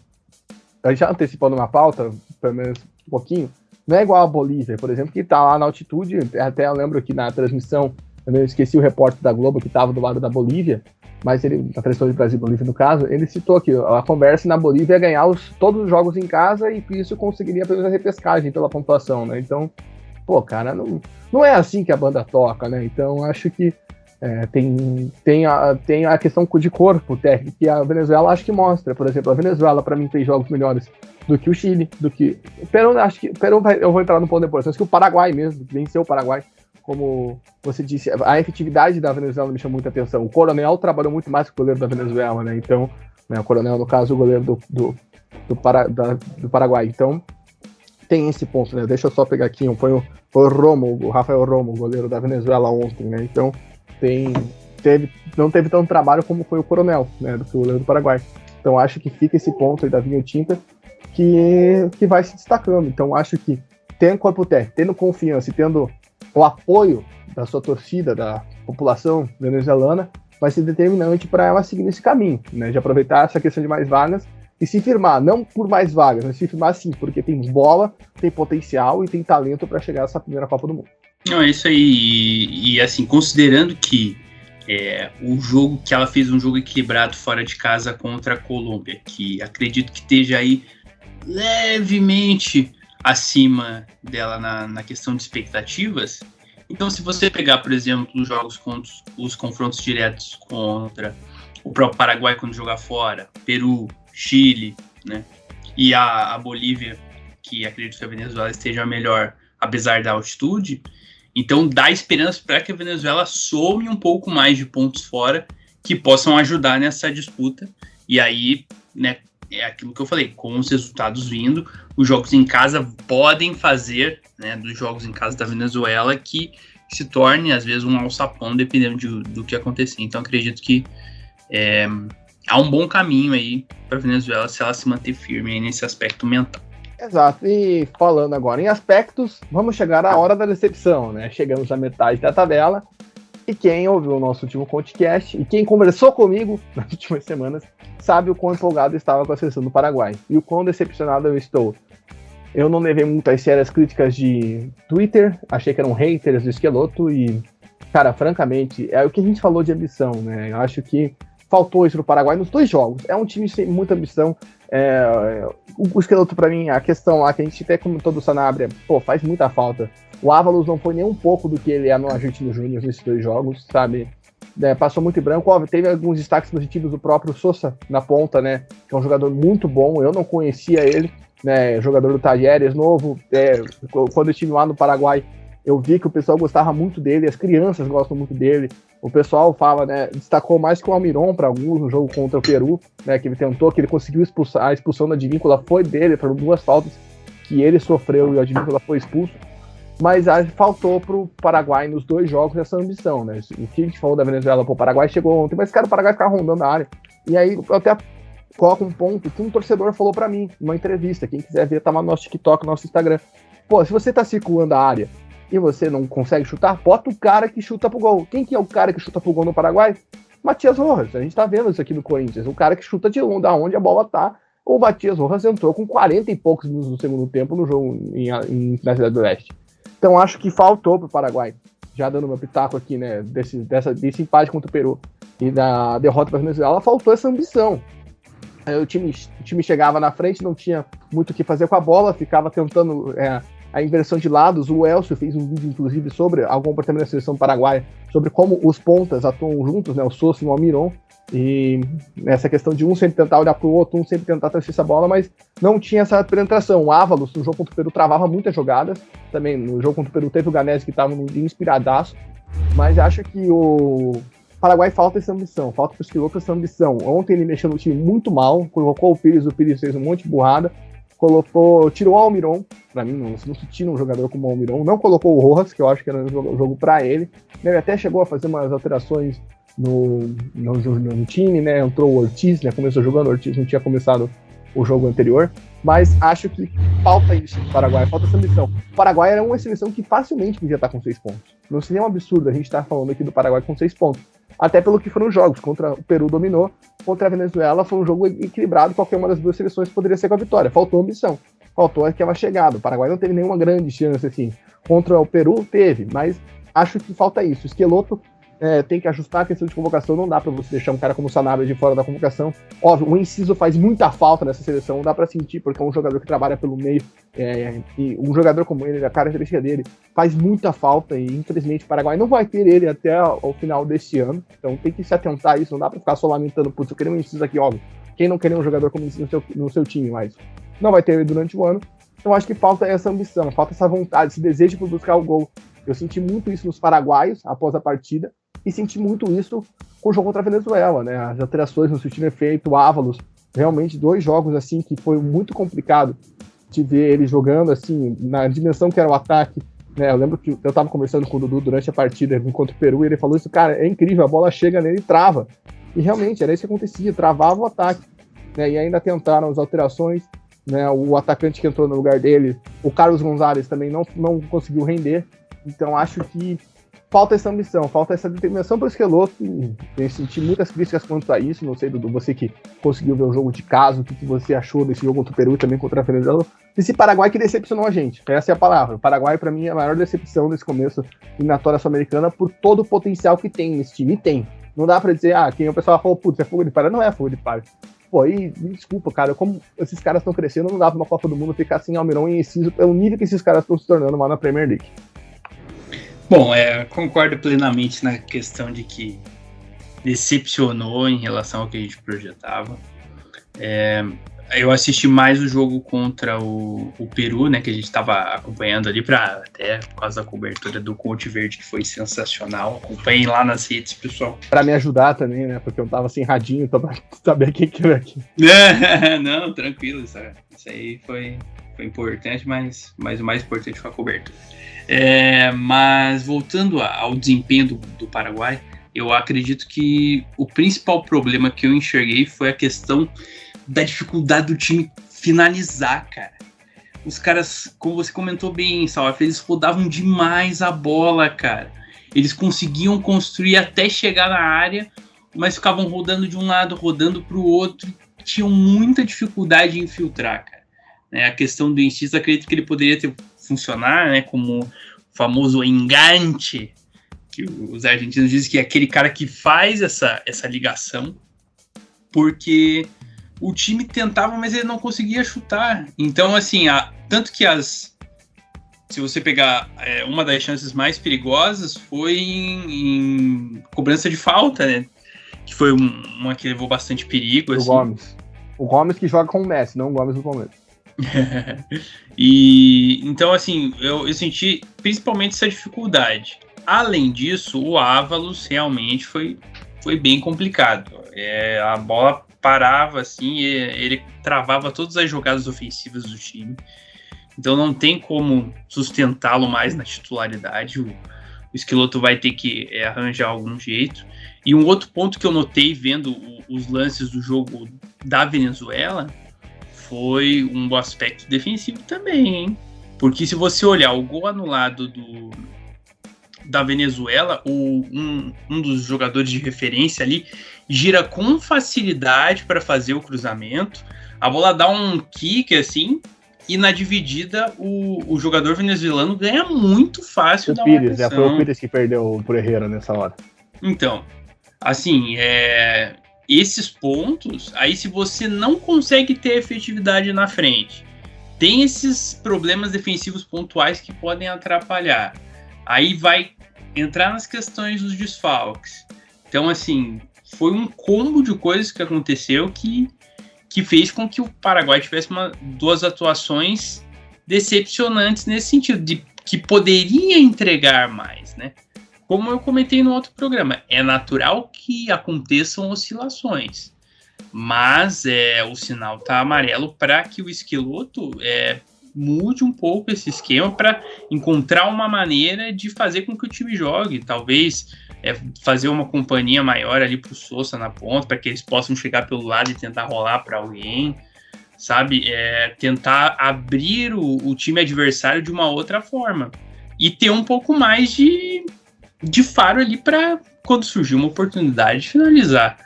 B: A gente já antecipou numa pauta, pelo menos um pouquinho, não é igual a Bolívia, por exemplo, que está lá na altitude. Até eu lembro que na transmissão, eu esqueci o repórter da Globo que estava do lado da Bolívia, mas ele, na transmissão de Brasil e Bolívia no caso, ele citou que a conversa na Bolívia é ganhar todos os jogos em casa e por isso conseguiria pelo menos a repescagem pela pontuação, né? Então, cara, não é assim que a banda toca, né? Então, acho que tem a questão de corpo técnico que a Venezuela acho que mostra. Por exemplo, a Venezuela, para mim, fez jogos melhores do que o Chile, do que... O Peru, acho que... eu vou entrar no ponto depois, acho que o Paraguai mesmo, venceu o Paraguai, como você disse, a efetividade da Venezuela me chamou muita atenção. O Coronel trabalhou muito mais que o goleiro da Venezuela, né? Então, né, o Coronel, no caso, o goleiro do Paraguai. Então, tem esse ponto, né? Deixa eu só pegar aqui, foi o Romo, o Rafael Romo, o goleiro da Venezuela ontem, né? Então, não teve tanto trabalho como foi o Coronel, né? Do goleiro do Paraguai. Então, acho que fica esse ponto aí da Vinho Tinta que vai se destacando. Então, acho que tendo corpo técnico, tendo confiança e tendo o apoio da sua torcida, da população venezuelana, vai ser determinante para ela seguir nesse caminho, né? De aproveitar essa questão de mais vagas e se firmar, não por mais vagas, mas se firmar sim, porque tem bola, tem potencial e tem talento para chegar a essa primeira Copa do Mundo.
C: Não, é isso aí. E assim, considerando que o jogo que ela fez um jogo equilibrado fora de casa contra a Colômbia, que acredito que esteja aí levemente acima dela na questão de expectativas. Então, se você pegar, por exemplo, os jogos contra os confrontos diretos contra o próprio Paraguai quando jogar fora, Peru, Chile, né, e a Bolívia, que acredito que a Venezuela esteja melhor, apesar da altitude, então dá esperança para que a Venezuela some um pouco mais de pontos fora que possam ajudar nessa disputa. E aí, né, é aquilo que eu falei, com os resultados vindo, os jogos em casa podem fazer, né, dos jogos em casa da Venezuela, que se torne, às vezes, um alçapão, dependendo do que acontecer. Então, acredito que há um bom caminho aí para a Venezuela se ela se manter firme aí nesse aspecto mental.
B: Exato, e falando agora em aspectos, vamos chegar à hora da decepção, né? Chegamos à metade da tabela, e quem ouviu o nosso último podcast, e quem conversou comigo nas últimas semanas, sabe o quão empolgado eu estava com a seleção do Paraguai, e o quão decepcionado eu estou. Eu não levei muito a sério as críticas de Twitter, achei que eram haters do Esqueloto, e, cara, francamente, é o que a gente falou de ambição, né? Eu acho que faltou isso no Paraguai nos 2 jogos. É um time sem muita ambição. O Esqueloto, pra mim, a questão lá que a gente até comentou do Sanabria, faz muita falta. O Ávalos não foi nem um pouco do que ele é no Argentino Júnior nesses 2 jogos, sabe? Passou muito em branco. Óbvio, teve alguns destaques positivos do próprio Sosa na ponta, né? Que é um jogador muito bom. Eu não conhecia ele, né? Jogador do Talleres, novo. Quando eu estive lá no Paraguai, eu vi que o pessoal gostava muito dele, as crianças gostam muito dele. O pessoal fala, né, destacou mais que o Almiron para alguns no jogo contra o Peru, né, que ele tentou, que ele conseguiu expulsar, a expulsão da Advíncula foi dele, foram 2 faltas que ele sofreu e a Advíncula foi expulso. Mas faltou pro Paraguai nos 2 jogos essa ambição, né? O que a gente falou da Venezuela pro Paraguai chegou ontem, mas cara, o Paraguai ficava rondando a área. E aí eu até coloco um ponto que um torcedor falou para mim numa entrevista, quem quiser ver, tá lá no nosso TikTok, no nosso Instagram. Se você tá circulando a área e você não consegue chutar, bota o cara que chuta pro gol. Quem que é o cara que chuta pro gol no Paraguai? Matias Rojas. A gente tá vendo isso aqui no Corinthians. O cara que chuta de onde a bola tá. O Matias Rojas entrou com 40 e poucos minutos no segundo tempo no jogo na Cidade do Leste. Então acho que faltou pro Paraguai, já dando meu pitaco aqui, né, desse empate contra o Peru e da derrota para a Venezuela, faltou essa ambição. O time chegava na frente, não tinha muito o que fazer com a bola, ficava tentando a inversão de lados. O Elcio fez um vídeo, inclusive, sobre algum comportamento da seleção paraguaia, sobre como os pontas atuam juntos, né, o Sosa e o Almiron, e essa questão de um sempre tentar olhar para o outro, um sempre tentar trazer essa bola, mas não tinha essa penetração. O Ávalos, no jogo contra o Peru, travava muitas jogadas, também no jogo contra o Peru teve o Ganese que estava num dia inspiradaço, mas acho que o Paraguai falta essa ambição, falta para os pilotos essa ambição. Ontem ele mexeu no time muito mal, colocou o Pires fez um monte de burrada, tirou o Almiron, para mim não se tira um jogador como o Almiron, não colocou o Rojas, que eu acho que era um jogo para ele, ele até chegou a fazer umas alterações no time, né, entrou o Ortiz, né, começou jogando, o Ortiz não tinha começado o jogo anterior, mas acho que falta isso no Paraguai, falta essa ambição. O Paraguai era uma seleção que facilmente podia estar com 6 pontos, não seria um absurdo a gente estar falando aqui do Paraguai com 6 pontos, até pelo que foram os jogos, contra o Peru dominou, contra a Venezuela foi um jogo equilibrado, qualquer uma das 2 seleções poderia ser com a vitória, faltou ambição, faltou aquela chegada, o Paraguai não teve nenhuma grande chance assim, contra o Peru teve, mas acho que falta isso, o Esqueloto tem que ajustar a questão de convocação, não dá pra você deixar um cara como o Sanabria de fora da convocação. Óbvio, o Enciso faz muita falta nessa seleção, dá pra sentir, porque é um jogador que trabalha pelo meio, e um jogador como ele, a característica dele, faz muita falta, e infelizmente o Paraguai não vai ter ele até o final desse ano, então tem que se atentar a isso, não dá pra ficar só lamentando, putz, eu queria um Enciso aqui, óbvio. Quem não queria um jogador como esse no seu time, mas não vai ter durante o ano. Então acho que falta essa ambição, falta essa vontade, esse desejo por buscar o gol. Eu senti muito isso nos paraguaios após a partida e senti muito isso com o jogo contra a Venezuela, né? As alterações no surtindo efeito, o Ávalos, realmente 2 jogos assim que foi muito complicado de ver ele jogando assim na dimensão que era o ataque, né? Eu lembro que eu estava conversando com o Dudu durante a partida contra o Peru e ele falou isso, cara, é incrível, a bola chega nele e trava. E realmente era isso que acontecia, travava o ataque, né? E ainda tentaram as alterações, né? O atacante que entrou no lugar dele, o Carlos Gonzalez, também não conseguiu render. Então acho que falta essa ambição, falta essa determinação para o Schelotto. Eu senti muitas críticas quanto a isso. Não sei, Dudu, você que conseguiu ver o jogo de casa, o que você achou desse jogo contra o Peru e também contra a Venezuela. Esse Paraguai que decepcionou a gente, essa é a palavra. O Paraguai, para mim, é a maior decepção desse começo eliminatória sul-americana por todo o potencial que tem nesse time. E tem. Não dá para dizer, quem o pessoal falou, putz, é fogo de palha. Não é fogo de palha. Pô, aí, me desculpa, cara, como esses caras estão crescendo, não dá para uma Copa do Mundo ficar sem Almirón e Enciso pelo nível que esses caras estão se tornando lá na Premier League.
C: Bom, concordo plenamente na questão de que decepcionou em relação ao que a gente projetava. Eu assisti mais o jogo contra o Peru, né, que a gente estava acompanhando ali, até por causa da cobertura do Conte Verde, que foi sensacional. Acompanhem lá nas redes, pessoal.
B: Para me ajudar também, né, porque eu tava sem radinho, então pra saber quem que era aqui.
C: Não, tranquilo, isso aí foi importante, mas o mais importante foi a cobertura. Mas voltando ao desempenho do Paraguai, eu acredito que o principal problema que eu enxerguei foi a questão da dificuldade do time finalizar, cara. Os caras, como você comentou bem, Salaf, eles rodavam demais a bola, cara. Eles conseguiam construir até chegar na área, mas ficavam rodando de um lado, rodando para o outro, tinham muita dificuldade em infiltrar, cara. A questão do Enciso, acredito que ele poderia funcionar, né, como o famoso engante, que os argentinos dizem que é aquele cara que faz essa ligação, porque o time tentava, mas ele não conseguia chutar. Então, assim, tanto que se você pegar uma das chances mais perigosas foi em cobrança de falta, né, que foi uma que levou bastante perigo. Assim.
B: O Gomes que joga com o Messi, não o Gomes do Palmeiras.
C: E então, assim, eu senti principalmente essa dificuldade. Além disso, o Ávalos realmente foi bem complicado. A bola parava assim, ele travava todas as jogadas ofensivas do time. Então não tem como sustentá-lo mais na titularidade. O Schelotto vai ter que arranjar algum jeito. E um outro ponto que eu notei vendo os lances do jogo da Venezuela foi um aspecto defensivo também, hein? Porque se você olhar o gol anulado da Venezuela, um dos jogadores de referência ali gira com facilidade para fazer o cruzamento, a bola dá um kick assim, e na dividida o jogador venezuelano ganha muito fácil da
B: Pires, foi o Pires que perdeu pro Herrera nessa hora.
C: Então, assim, esses pontos, aí se você não consegue ter efetividade na frente, tem esses problemas defensivos pontuais que podem atrapalhar. Aí vai entrar nas questões dos desfalques. Então, assim, foi um combo de coisas que aconteceu que fez com que o Paraguai tivesse duas atuações decepcionantes nesse sentido, de que poderia entregar mais, né? Como eu comentei no outro programa, é natural que aconteçam oscilações, mas o sinal está amarelo para que o Schelotto mude um pouco esse esquema para encontrar uma maneira de fazer com que o time jogue, talvez fazer uma companhia maior ali para o Sosa na ponta, para que eles possam chegar pelo lado e tentar rolar para alguém, sabe? Tentar abrir o time adversário de uma outra forma e ter um pouco mais de faro ali para quando surgir uma oportunidade de finalizar.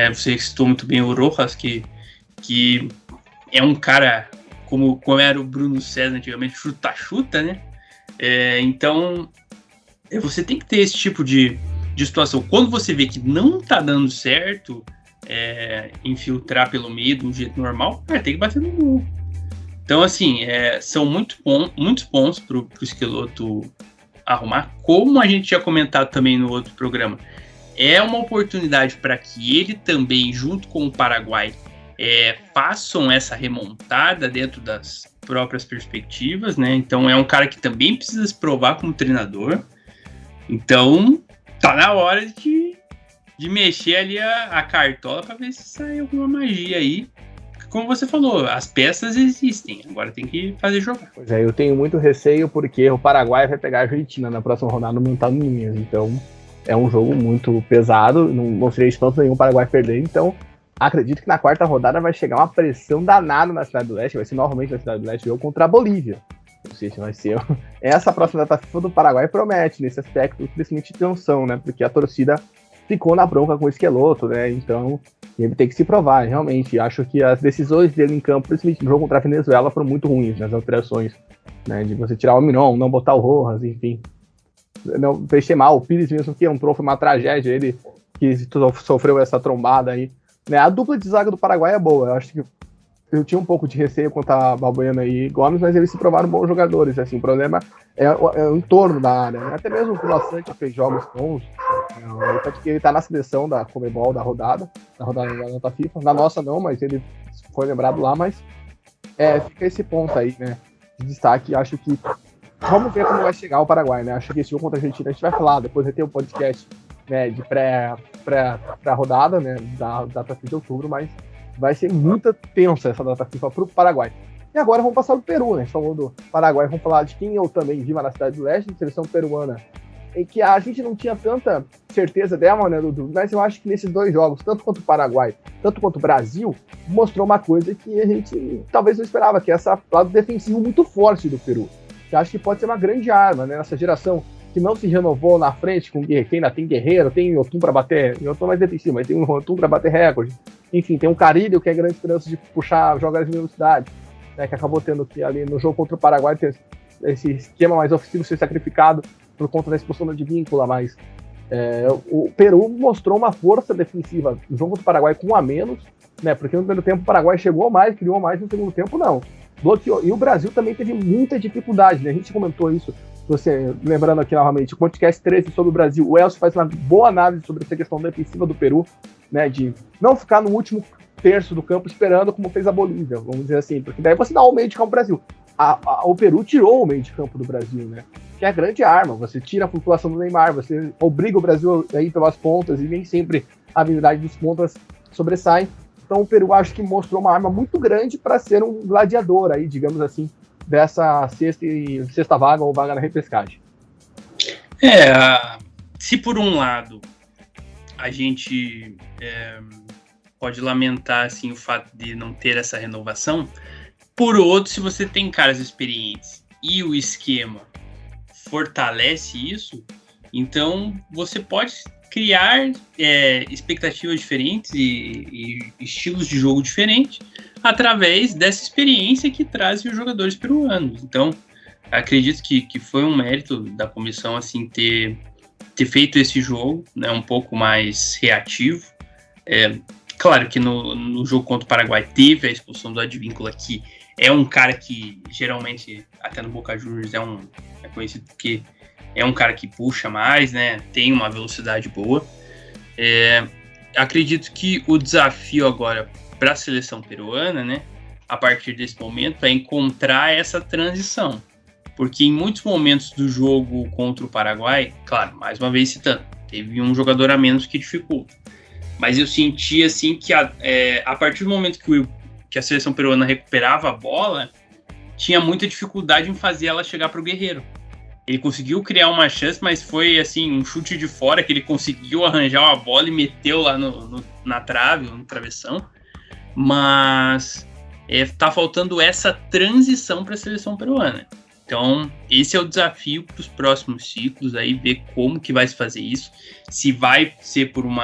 C: Você citou muito bem o Rojas, que é um cara como era o Bruno César antigamente, chuta, né? Então, você tem que ter esse tipo de situação. Quando você vê que não tá dando certo infiltrar pelo meio de um jeito normal, tem que bater no gol. Então, assim, são muitos pontos pro Schelotto arrumar. Como a gente tinha comentado também no outro programa, é uma oportunidade para que ele também, junto com o Paraguai, façam essa remontada dentro das próprias perspectivas, né? Então é um cara que também precisa se provar como treinador. Então tá na hora de mexer ali a cartola para ver se sai alguma magia aí. Como você falou, as peças existem, agora tem que fazer jogar.
B: Pois é, eu tenho muito receio porque o Paraguai vai pegar a Argentina na próxima rodada no Montado Nunes, então é um jogo muito pesado, não seria espanto nenhum o Paraguai perder, então acredito que na quarta rodada vai chegar uma pressão danada na Cidade do Leste, vai ser novamente na Cidade do Leste, jogo contra a Bolívia, ou seja, vai ser essa próxima data FIFA do Paraguai promete nesse aspecto do crescimento de tensão, né, porque a torcida ficou na bronca com o Esqueloto, né, então ele tem que se provar, realmente. Acho que as decisões dele em campo, principalmente no jogo contra a Venezuela, foram muito ruins nas alterações, né? De você tirar o Miron, não botar o Rojas, enfim. Não fechei mal. O Pires mesmo que entrou, foi uma tragédia. Ele que sofreu essa trombada aí. Né? A dupla de zaga do Paraguai é boa. Eu acho que eu tinha um pouco de receio contra a Balbuena e Gomes, mas eles se provaram bons jogadores. Assim, o problema é o entorno da área. Né? Até mesmo o Vila Sante fez jogos bons. Tanto que ele tá na seleção da Conmebol da rodada da data FIFA. Na nossa não, mas ele foi lembrado lá, mas fica esse ponto aí, né, de destaque. Acho que vamos ver como vai chegar o Paraguai, né, acho que esse jogo contra a Argentina a gente vai falar, depois vai ter um podcast, né, de pré-rodada, né, da data FIFA de outubro, mas vai ser muito tensa essa data FIFA pro Paraguai. E agora vamos passar pro Peru, né, a gente falou do Paraguai, vamos falar de quem eu também vi na Cidade do Leste, seleção peruana, em que a gente não tinha tanta certeza dela, né, Dudu? Mas eu acho que nesses dois jogos, tanto quanto o Paraguai, tanto quanto o Brasil, mostrou uma coisa que a gente talvez não esperava, que é esse lado defensivo muito forte do Peru. Que acho que pode ser uma grande arma, né, nessa geração que não se renovou na frente com quem ainda tem Guerreiro, tem o Yotun para bater, Yotun mais defensivo, mas tem o Yotun para bater recorde. Enfim, tem um Carilho que é grande esperança de puxar jogadores de velocidade, né, que acabou tendo que ali no jogo contra o Paraguai ter esse esquema mais ofensivo ser sacrificado por conta da expulsão da Advíncula, mas o Peru mostrou uma força defensiva no jogo do Paraguai com um a menos, né, porque no primeiro tempo o Paraguai chegou mais, criou mais, no segundo tempo não. Bloqueou. E o Brasil também teve muita dificuldade, né, a gente comentou isso, você lembrando aqui novamente, o podcast 13 sobre o Brasil, o Elcio faz uma boa análise sobre essa questão defensiva do Peru, né, de não ficar no último terço do campo esperando como fez a Bolívia, vamos dizer assim, porque daí você dá o meio de campo pro Brasil. O Peru tirou o meio de campo do Brasil, né? Que é a grande arma. Você tira a flutuação do Neymar, você obriga o Brasil a ir pelas pontas e nem sempre a habilidade dos pontas sobressai. Então o Peru acho que mostrou uma arma muito grande para ser um gladiador aí, digamos assim, dessa sexta vaga ou vaga na repescagem.
C: Se por um lado a gente pode lamentar assim, o fato de não ter essa renovação, por outro, se você tem caras experientes e o esquema fortalece isso, então você pode criar expectativas diferentes e estilos de jogo diferentes através dessa experiência que trazem os jogadores peruanos. Então, acredito que foi um mérito da comissão assim, ter feito esse jogo, né, um pouco mais reativo. Claro que no jogo contra o Paraguai teve a expulsão do Advíncula, que é um cara que geralmente, até no Boca Juniors, é conhecido porque é um cara que puxa mais, né? Tem uma velocidade boa. Acredito que o desafio agora para a seleção peruana, né, a partir desse momento, é encontrar essa transição. Porque em muitos momentos do jogo contra o Paraguai, claro, mais uma vez citando, teve um jogador a menos que dificulta. Mas eu senti assim que a partir do momento que a seleção peruana recuperava a bola, tinha muita dificuldade em fazer ela chegar para o Guerreiro. Ele conseguiu criar uma chance, mas foi assim, um chute de fora que ele conseguiu arranjar uma bola e meteu lá na trave, no travessão. Mas tá faltando essa transição para a seleção peruana. Então, esse é o desafio para os próximos ciclos, aí ver como que vai se fazer isso. Se vai ser por um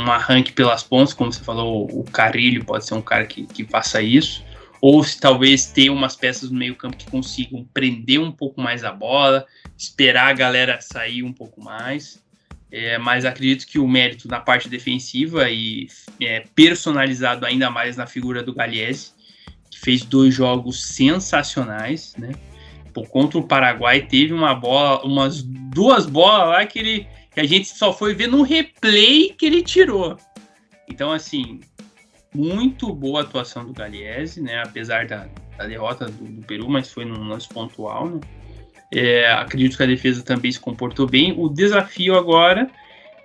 C: arranque pelas pontas, como você falou, o Carilho pode ser um cara que faça isso, ou se talvez ter umas peças no meio campo que consigam prender um pouco mais a bola, esperar a galera sair um pouco mais, mas acredito que o mérito na parte defensiva e personalizado ainda mais na figura do Galiese, que fez 2 jogos sensacionais, né? Contra o Paraguai teve umas 2 bolas lá que a gente só foi ver no replay que ele tirou. Então, assim, muito boa atuação do Galeazzi, né? Apesar da derrota do Peru, mas foi num lance pontual, né? Acredito que a defesa também se comportou bem. O desafio agora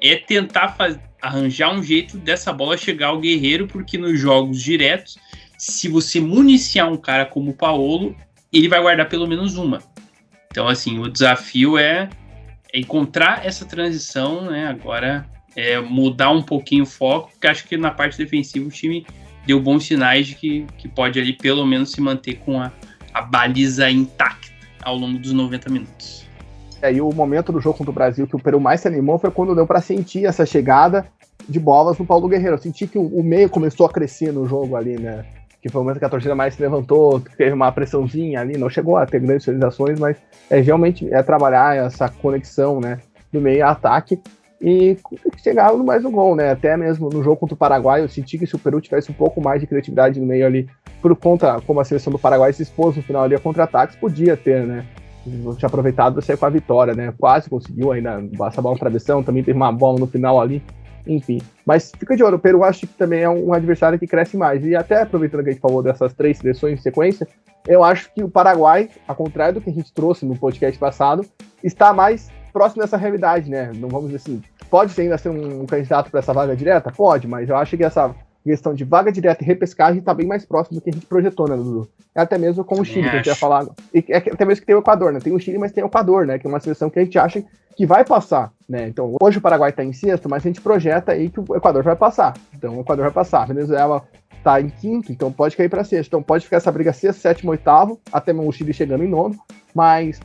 C: é tentar arranjar um jeito dessa bola chegar ao Guerreiro, porque nos jogos diretos, se você municiar um cara como o Paulo, ele vai guardar pelo menos uma. Então, assim, o desafio é encontrar essa transição, né? Agora mudar um pouquinho o foco, porque acho que na parte defensiva o time deu bons sinais de que pode ali pelo menos se manter com a baliza intacta ao longo dos 90 minutos.
B: E o momento do jogo contra o Brasil que o Peru mais se animou foi quando deu para sentir essa chegada de bolas no Paulo Guerreiro. Eu senti que o meio começou a crescer no jogo ali, né? Que foi o momento que a torcida mais se levantou, teve uma pressãozinha ali, não chegou a ter grandes finalizações, mas realmente trabalhar essa conexão, né, do meio a ataque e chegar no mais um gol, né? Até mesmo no jogo contra o Paraguai, eu senti que se o Peru tivesse um pouco mais de criatividade no meio ali, por conta como a seleção do Paraguai se expôs no final ali a contra-ataques, podia ter, né? Tinha aproveitado e sair com a vitória, né? Quase conseguiu ainda, essa bola no travessão, também teve uma bola no final ali, enfim. Mas fica de olho, o Peru acho que também é um adversário que cresce mais. E até aproveitando que a gente falou dessas 3 seleções em sequência, eu acho que o Paraguai, ao contrário do que a gente trouxe no podcast passado, está mais próximo dessa realidade, né? Não vamos dizer assim, pode ainda ser um candidato para essa vaga direta? Pode, mas eu acho que essa questão de vaga direta e repescagem está bem mais próximo do que a gente projetou, né, Dudu? Até mesmo com o Chile, que a gente ia falar. E até mesmo que tem o Equador, né? Tem o Chile, mas tem o Equador, né? Que é uma seleção que a gente acha que vai passar, né? Então, hoje o Paraguai está em sexto, mas a gente projeta aí que o Equador vai passar. Então, o Equador vai passar. A Venezuela está em quinto, então pode cair para sexto. Então, pode ficar essa briga sexto, sétimo, oitavo, até mesmo o Chile chegando em nono, mas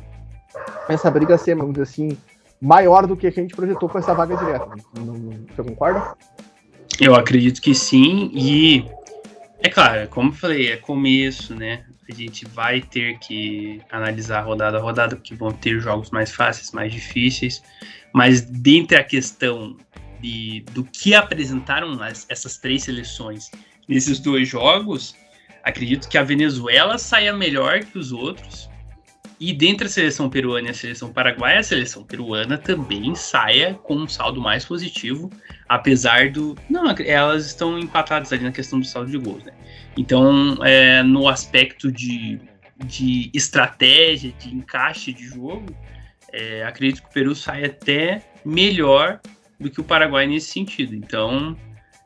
B: essa briga ser, vamos dizer assim, maior do que a gente projetou com essa vaga direta. Você concorda?
C: Eu acredito que sim, e é claro, como eu falei, é começo, né? A gente vai ter que analisar rodada a rodada, porque vão ter jogos mais fáceis, mais difíceis, mas dentre a questão do que apresentaram essas 3 seleções nesses 2 jogos, acredito que a Venezuela saia melhor que os outros, e dentre a seleção peruana e a seleção paraguaia, a seleção peruana também saia com um saldo mais positivo, apesar do... Não, elas estão empatadas ali na questão do saldo de gols, né? Então, no aspecto de estratégia, de encaixe de jogo, acredito que o Peru sai até melhor do que o Paraguai nesse sentido. Então,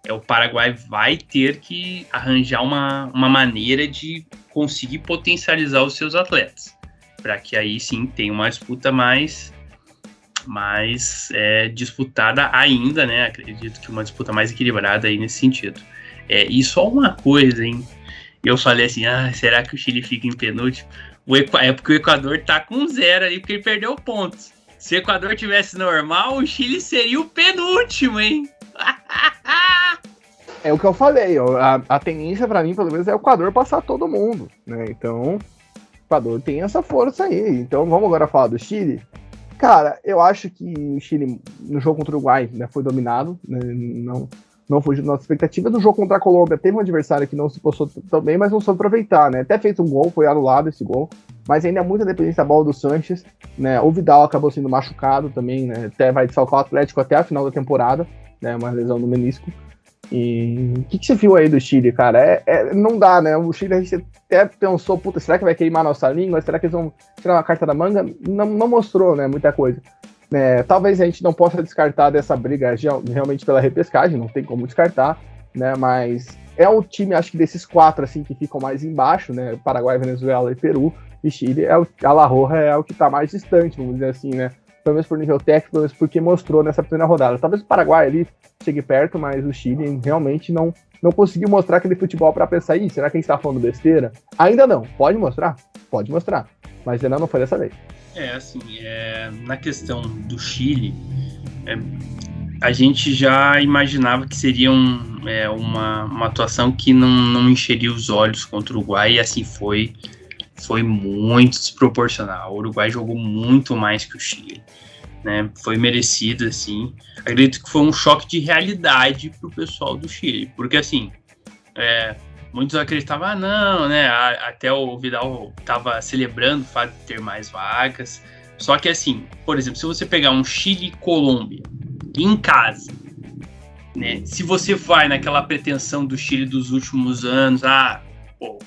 C: o Paraguai vai ter que arranjar uma maneira de conseguir potencializar os seus atletas, para que aí sim tenha uma disputa mais disputada ainda, né? Acredito que uma disputa mais equilibrada aí nesse sentido. E só uma coisa, hein? Eu falei assim, será que o Chile fica em penúltimo? É porque o Equador tá com 0 ali, porque ele perdeu pontos. Se o Equador tivesse normal, o Chile seria o penúltimo, hein?
B: É o que eu falei, a tendência pra mim, pelo menos, é o Equador passar todo mundo, né? Então, o Equador tem essa força aí. Então, vamos agora falar do Chile. Cara, eu acho que o Chile, no jogo contra o Uruguai, né, foi dominado, né, não fugiu da nossa expectativa. No jogo contra a Colômbia, teve um adversário que não se postou tão bem, mas não soube aproveitar, né? Até fez um gol, foi anulado esse gol, mas ainda é muita dependência da bola do Sanches, né? O Vidal acabou sendo machucado também, né? Até vai desfalcar o Atlético até a final da temporada, né? Uma lesão no menisco. E o que você viu aí do Chile, cara? Não dá, né? O Chile, a gente até pensou, puta, será que vai queimar nossa língua? Será que eles vão tirar uma carta da manga? Não mostrou, né? Muita coisa. Talvez a gente não possa descartar dessa briga realmente pela repescagem, não tem como descartar, né? Mas é o time, acho que desses 4 assim, que ficam mais embaixo, né? Paraguai, Venezuela e Peru, e Chile, a La Roja é o que está mais distante, vamos dizer assim, né? Pelo menos por nível técnico, pelo menos porque mostrou nessa primeira rodada. Talvez o Paraguai ali chegue perto, mas o Chile realmente não conseguiu mostrar aquele futebol para pensar, será que a gente está falando besteira? Ainda não, pode mostrar, mas ainda não foi dessa vez.
C: Na questão do Chile, a gente já imaginava que seria uma atuação que não encheria os olhos contra o Uruguai, e assim foi muito desproporcional. O Uruguai jogou muito mais que o Chile, né? Foi merecido, assim. Acredito que foi um choque de realidade pro pessoal do Chile, porque assim, muitos acreditavam, não, né? Até o Vidal estava celebrando o fato de ter mais vagas. Só que assim, por exemplo, se você pegar um Chile e Colômbia em casa, né? Se você vai naquela pretensão do Chile dos últimos anos,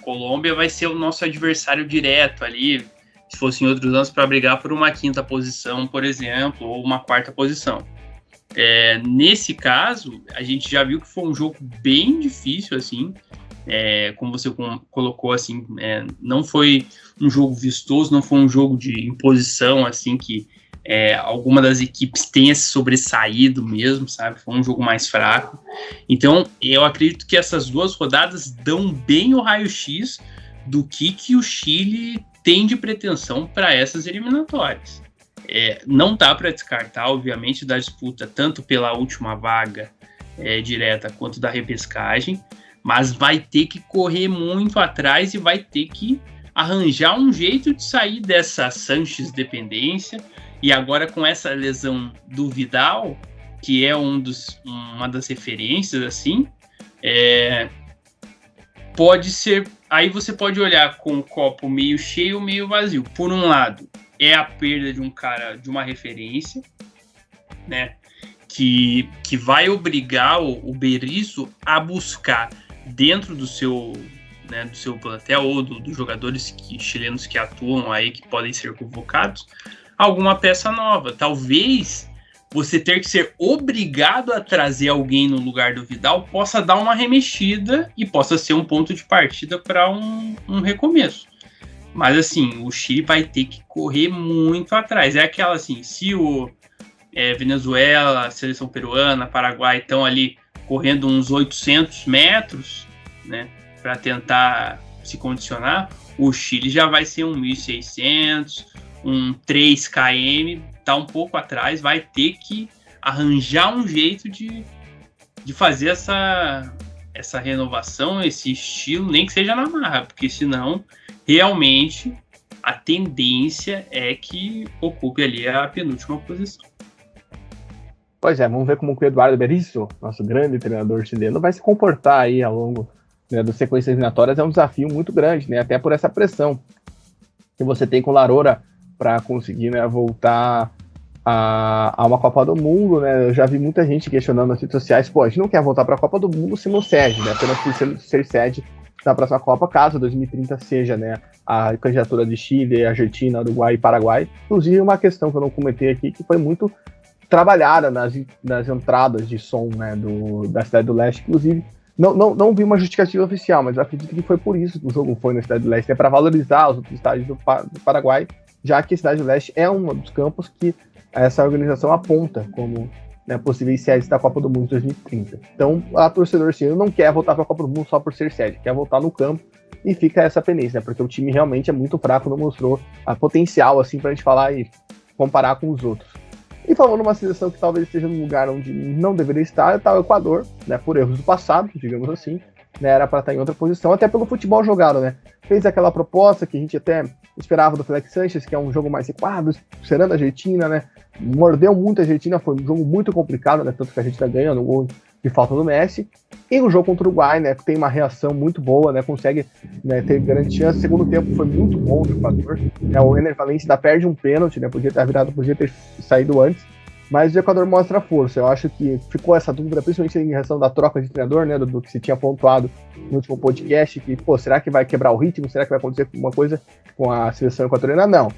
C: Colômbia vai ser o nosso adversário direto ali, se fosse em outros anos, para brigar por uma 5ª posição, por exemplo, ou uma 4ª posição. Nesse caso, a gente já viu que foi um jogo bem difícil, assim, como você colocou, assim, não foi um jogo vistoso, não foi um jogo de imposição, assim, que alguma das equipes tenha se sobressaído mesmo, sabe? Foi um jogo mais fraco. Então, eu acredito que essas 2 rodadas dão bem o raio-x do que o Chile tem de pretensão para essas eliminatórias. Não dá para descartar, obviamente, da disputa tanto pela última vaga direta quanto da repescagem, mas vai ter que correr muito atrás e vai ter que arranjar um jeito de sair dessa Sanches dependência. E agora com essa lesão do Vidal, que é uma das referências, assim, pode ser... Aí você pode olhar com o copo meio cheio ou meio vazio. Por um lado, é a perda de um cara, de uma referência, né? Que vai obrigar o Berizzo a buscar dentro do seu plantel ou dos jogadores chilenos que atuam aí, que podem ser convocados, alguma peça nova. Talvez você ter que ser obrigado a trazer alguém no lugar do Vidal possa dar uma remexida e possa ser um ponto de partida para um recomeço. Mas assim, o Chile vai ter que correr muito atrás. É aquela assim, se o Venezuela, a seleção peruana, Paraguai estão ali correndo uns 800 metros, né, para tentar se condicionar, o Chile já vai ser um 1.600, um 3 km, tá um pouco atrás, vai ter que arranjar um jeito de fazer essa renovação, esse estilo, nem que seja na marra, porque senão realmente a tendência é que ocupe ali a penúltima posição.
B: Pois é, vamos ver como o Eduardo Berizzo, nosso grande treinador chileno, vai se comportar aí ao longo, né, das sequências eliminatórias. É um desafio muito grande, né, até por essa pressão que você tem com o Larora para conseguir, né, voltar a uma Copa do Mundo, né? Eu já vi muita gente questionando nas redes sociais, pô, a gente não quer voltar para a Copa do Mundo se não cede, né, apenas por ser sede da próxima Copa, caso 2030 seja, né, a candidatura de Chile, Argentina, Uruguai e Paraguai. Inclusive, uma questão que eu não comentei aqui, que foi muito trabalhada nas entradas de som, né, da Cidade do Leste. Inclusive, não vi uma justificativa oficial, mas eu acredito que foi por isso que o jogo foi na Cidade do Leste, para valorizar os outros estádios do Paraguai, já que a Cidade do Leste é um dos campos que essa organização aponta como, né, possíveis sedes da Copa do Mundo de 2030. Então, a torcedor chileno não quer voltar para a Copa do Mundo só por ser sede, quer voltar no campo, e fica essa pendência, né, porque o time realmente é muito fraco, não mostrou a potencial assim, para a gente falar e comparar com os outros. E falando numa seleção que talvez esteja num lugar onde não deveria estar, está o Equador, né, por erros do passado, digamos assim, né, era para estar em outra posição, até pelo futebol jogado, né? Fez aquela proposta que a gente até esperava do Félix Sanches, que é um jogo mais recuado, esperando a Argentina, né? Mordeu muito a Argentina, foi um jogo muito complicado, né? Tanto que a Argentina ganhou no gol de falta do Messi. E o jogo contra o Uruguai, né? Tem uma reação muito boa, né? Consegue, né, ter grande chance. O segundo tempo foi muito bom do Equador. O Ener Valencia perde um pênalti, né? Podia ter virado, podia ter saído antes. Mas o Equador mostra a força. Eu acho que ficou essa dúvida, principalmente em relação da troca de treinador, né? Do que se tinha pontuado no último podcast, que, pô, será que vai quebrar o ritmo? Será que vai acontecer alguma coisa com a seleção equatoriana? Não.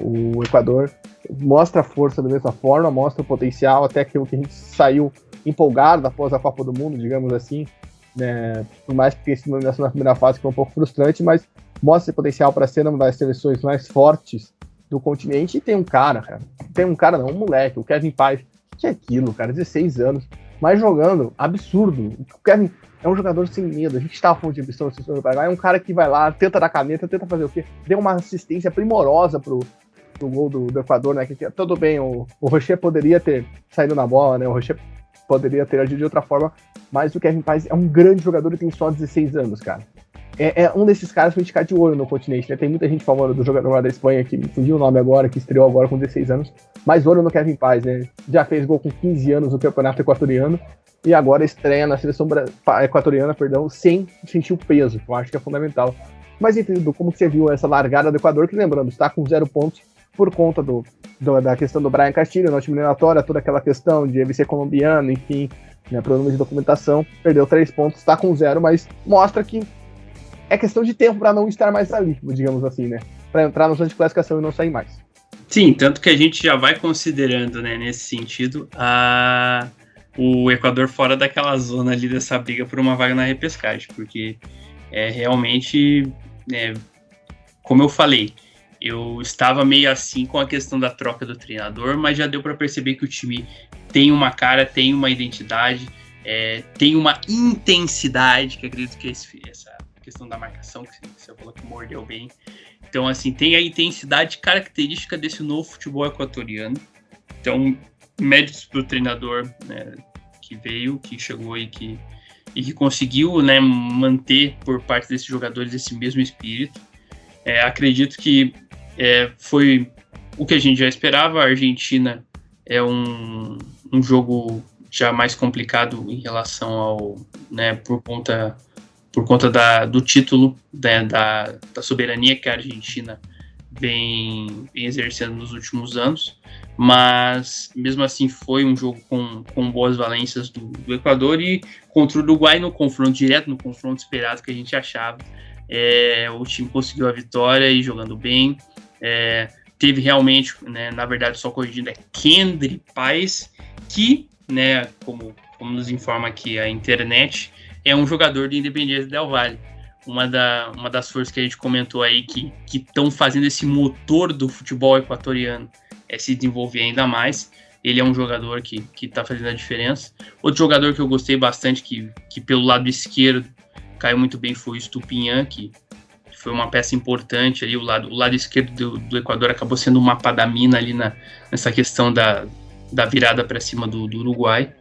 B: O Equador mostra a força da mesma forma, mostra o potencial, até aquilo que a gente saiu empolgado após a Copa do Mundo, digamos assim, né? Por mais que tenha sido uma eliminação na primeira fase, que foi um pouco frustrante, mas mostra esse potencial para ser uma das seleções mais fortes do continente. E tem um cara, um moleque, o Kevin Paz, que é aquilo, cara, 16 anos, mas jogando absurdo. O Kevin é um jogador sem medo. A gente estava falando de ambição do Paraguai, é um cara que vai lá, tenta dar caneta, tenta fazer o quê? Deu uma assistência primorosa pro gol do Equador, né? Que tudo bem, o Rocher poderia ter saído na bola, né? O Rocher poderia ter agido de outra forma, mas o Kevin Paz é um grande jogador e tem só 16 anos, cara. É um desses caras pra gente ficar de olho no continente, né? Tem muita gente falando do jogador lá da Espanha, que me fugiu o nome agora, que estreou agora com 16 anos, mas olho no Kevin Paz, né? Já fez gol com 15 anos no campeonato equatoriano e agora estreia na seleção equatoriana, sem sentir o peso, que eu acho que é fundamental. Mas enfim, Dudu, como você viu essa largada do Equador, que lembrando, está com 0 pontos por conta da questão do Brian Castilho na última eliminatória, toda aquela questão de ele ser colombiano, enfim, né, problema de documentação, perdeu 3 pontos, está com 0, mas mostra que é questão de tempo para não estar mais ali, digamos assim, né, para entrar no zona de classificação e não sair mais.
C: Sim, tanto que a gente já vai considerando, né, nesse sentido, o Equador fora daquela zona ali dessa briga por uma vaga na repescagem, porque realmente, como eu falei, eu estava meio assim com a questão da troca do treinador, mas já deu para perceber que o time tem uma cara, tem uma identidade, tem uma intensidade, que acredito que essa questão da marcação, que você falou que mordeu bem. Então, assim, tem a intensidade característica desse novo futebol equatoriano. Então, méritos para o treinador, né, que veio, que chegou e que conseguiu, né, manter por parte desses jogadores esse mesmo espírito. Acredito que foi o que a gente já esperava. A Argentina é um jogo já mais complicado em relação ao, né, por conta do título, né, da soberania que a Argentina vem exercendo nos últimos anos, mas mesmo assim foi um jogo com boas valências do Equador, e contra o Uruguai, no confronto direto, no confronto esperado que a gente achava, o time conseguiu a vitória e jogando bem. Teve realmente, né, na verdade, só corrigindo, Kendry Páez, que, né, como nos informa aqui a internet, é um jogador do Independiente Del Valle. Uma das forças que a gente comentou aí que estão fazendo esse motor do futebol equatoriano se desenvolver ainda mais. Ele é um jogador que está fazendo a diferença. Outro jogador que eu gostei bastante, que pelo lado esquerdo caiu muito bem, foi o Stupinhan, que foi uma peça importante ali. O lado esquerdo do Equador acabou sendo uma padamina ali nessa questão da virada para cima do Uruguai.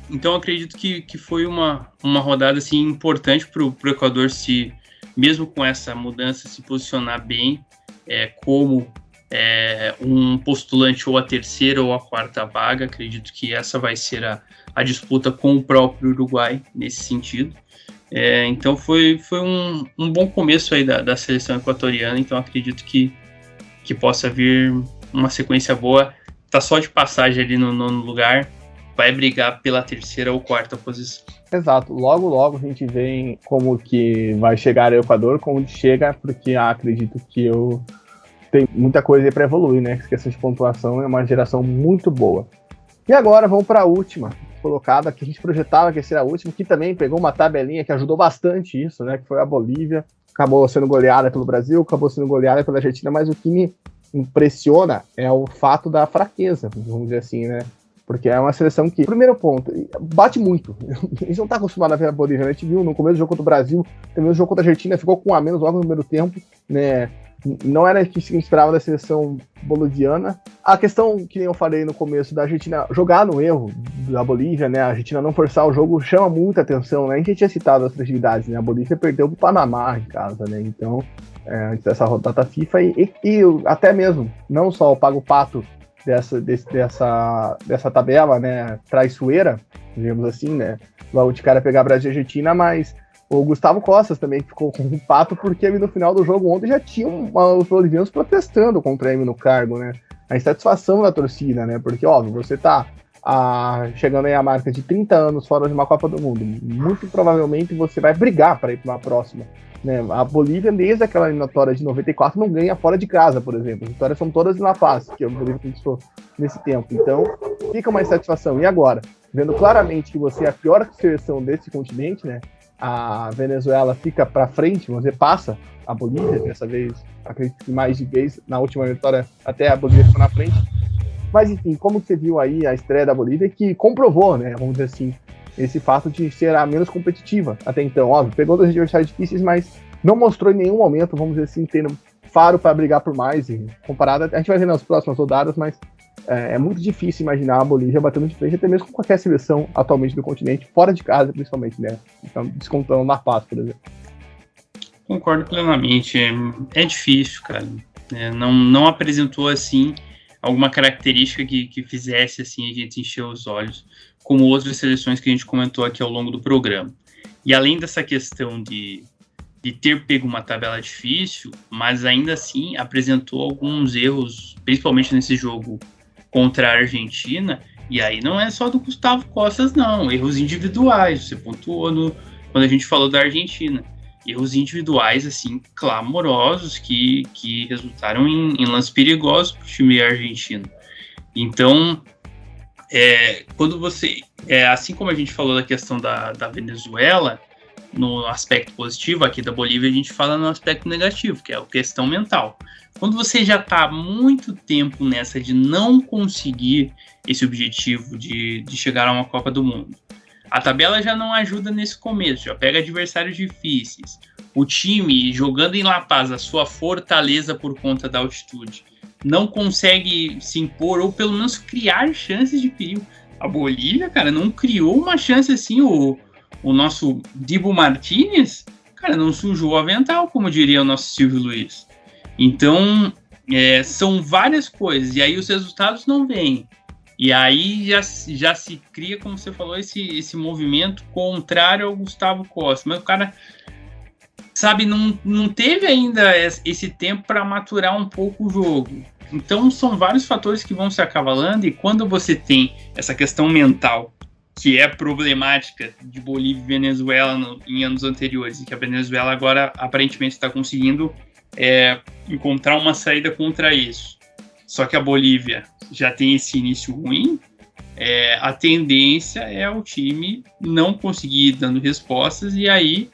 C: Então, acredito que foi uma rodada assim, importante para o Equador, mesmo com essa mudança, se posicionar bem como um postulante ou a terceira ou a quarta vaga. Acredito que essa vai ser a disputa com o próprio Uruguai nesse sentido. Então, foi um bom começo aí da seleção equatoriana. Então, acredito que possa vir uma sequência boa. Tá só de passagem ali no nono lugar, vai brigar pela terceira ou quarta posição.
B: Exato, logo a gente vê como que vai chegar o Equador, como chega, porque acredito que tem muita coisa aí para evoluir, né? Essa questão de pontuação é uma geração muito boa. E agora vamos para a última colocada, que a gente projetava que ia ser a última, que também pegou uma tabelinha que ajudou bastante isso, né? Que foi a Bolívia, acabou sendo goleada pelo Brasil, acabou sendo goleada pela Argentina, mas o que me impressiona é o fato da fraqueza, vamos dizer assim, né? Porque é uma seleção que, primeiro ponto, bate muito. A gente não tá acostumado a ver a Bolívia, né? A gente viu no começo do jogo contra o Brasil, também o jogo contra a Argentina, ficou com um a menos logo no primeiro tempo, né? Não era o que se esperava da seleção boliviana. A questão, que nem eu falei no começo, da Argentina jogar no erro da Bolívia, né? A Argentina não forçar o jogo chama muita atenção, né? A gente já tinha citado as fragilidades, né? A Bolívia perdeu pro Panamá em casa, né? Então, antes dessa rodada FIFA, e até mesmo, não só o Pago Pato dessa tabela, né, traiçoeira, digamos assim, né, logo de cara pegar Brasil e Argentina, mas o Gustavo Costas também ficou com um pato, porque no final do jogo ontem já tinham os bolivianos protestando contra ele no cargo, né, a insatisfação da torcida, né, porque, óbvio, você tá chegando aí a marca de 30 anos fora de uma Copa do Mundo, muito provavelmente você vai brigar para ir para uma próxima, né? A Bolívia, desde aquela eliminatória de 94, não ganha fora de casa, por exemplo. As vitórias são todas na fase, que a Bolívia conquistou nesse tempo. Então, fica uma insatisfação. E agora, vendo claramente que você é a pior seleção desse continente, né? A Venezuela fica para frente, você passa a Bolívia, dessa vez, acredito que mais de vez, na última vitória, até a Bolívia ficou na frente. Mas, enfim, como você viu aí a estreia da Bolívia, que comprovou, né? Vamos dizer assim, esse fato de ser a menos competitiva até então. Óbvio, pegou dois adversários difíceis, mas não mostrou em nenhum momento, vamos dizer assim, tendo faro para brigar por mais. E comparado, a gente vai ver nas próximas rodadas, mas é muito difícil imaginar a Bolívia batendo de frente, até mesmo com qualquer seleção atualmente do continente, fora de casa principalmente, né? Então, descontando La Paz, por exemplo.
C: Concordo plenamente. É difícil, cara. Não apresentou, assim, alguma característica que fizesse, assim, a gente encher os olhos, como outras seleções que a gente comentou aqui ao longo do programa. E além dessa questão de ter pego uma tabela difícil, mas ainda assim apresentou alguns erros, principalmente nesse jogo contra a Argentina, e aí não é só do Gustavo Costa, não, erros individuais, você pontuou quando a gente falou da Argentina, erros individuais, assim, clamorosos, que resultaram em lances perigosos para o time argentino. Então, quando você, assim como a gente falou da questão da Venezuela, no aspecto positivo, aqui da Bolívia a gente fala no aspecto negativo, que é a questão mental. Quando você já está há muito tempo nessa de não conseguir esse objetivo de chegar a uma Copa do Mundo, a tabela já não ajuda nesse começo, já pega adversários difíceis, o time jogando em La Paz, a sua fortaleza por conta da altitude, não consegue se impor ou pelo menos criar chances de perigo. A Bolívia, cara, não criou uma chance assim, o nosso Dibu Martínez, cara, não sujou o avental, como diria o nosso Silvio Luiz. Então, são várias coisas, e aí os resultados não vêm. E aí já se cria, como você falou, esse movimento contrário ao Gustavo Costa. Mas o cara, sabe, não teve ainda esse tempo para maturar um pouco o jogo. Então, são vários fatores que vão se acavalando, e quando você tem essa questão mental, que é problemática de Bolívia e Venezuela em anos anteriores, e que a Venezuela agora aparentemente está conseguindo encontrar uma saída contra isso. Só que a Bolívia já tem esse início ruim, a tendência é o time não conseguir ir dando respostas e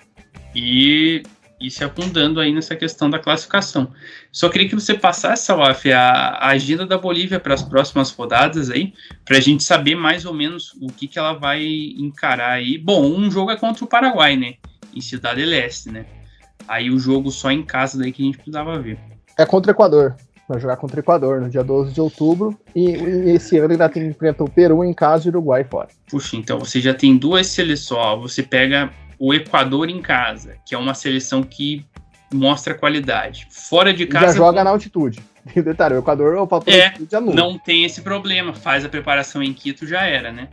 C: se afundando aí nessa questão da classificação. Só queria que você passasse, Salaf, a agenda da Bolívia para as próximas rodadas aí, para a gente saber mais ou menos o que ela vai encarar aí. Bom, um jogo é contra o Paraguai, né? Em Cidade del Este, né? Aí o jogo só em casa daí que a gente precisava ver.
B: É contra o Equador. Vai jogar contra o Equador no dia 12 de outubro. E esse ano ele ainda enfrenta o Peru em casa e o Uruguai fora.
C: Puxa, então você já tem duas seleções. Você pega o Equador em casa, que é uma seleção que mostra qualidade. Fora de casa...
B: Já joga na altitude. Tem detalhe, o Equador é o fator altitude anula.
C: Não tem esse problema. Faz a preparação em Quito, já era, né?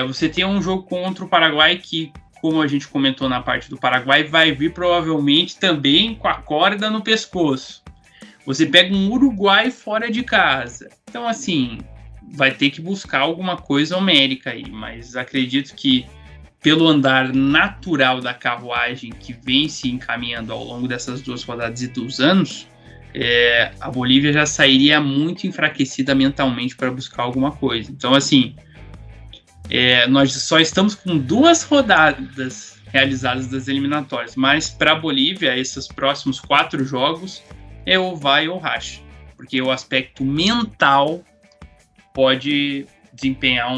C: Você tem um jogo contra o Paraguai que, como a gente comentou na parte do Paraguai, vai vir provavelmente também com a corda no pescoço. Você pega um Uruguai fora de casa. Então, assim, vai ter que buscar alguma coisa homérica aí. Mas acredito que, pelo andar natural da carruagem que vem se encaminhando ao longo dessas duas rodadas e dos anos, a Bolívia já sairia muito enfraquecida mentalmente para buscar alguma coisa. Então, assim, nós só estamos com 2 rodadas realizadas das eliminatórias, mas para a Bolívia, esses próximos 4 jogos é ou vai ou racha, porque o aspecto mental pode desempenhar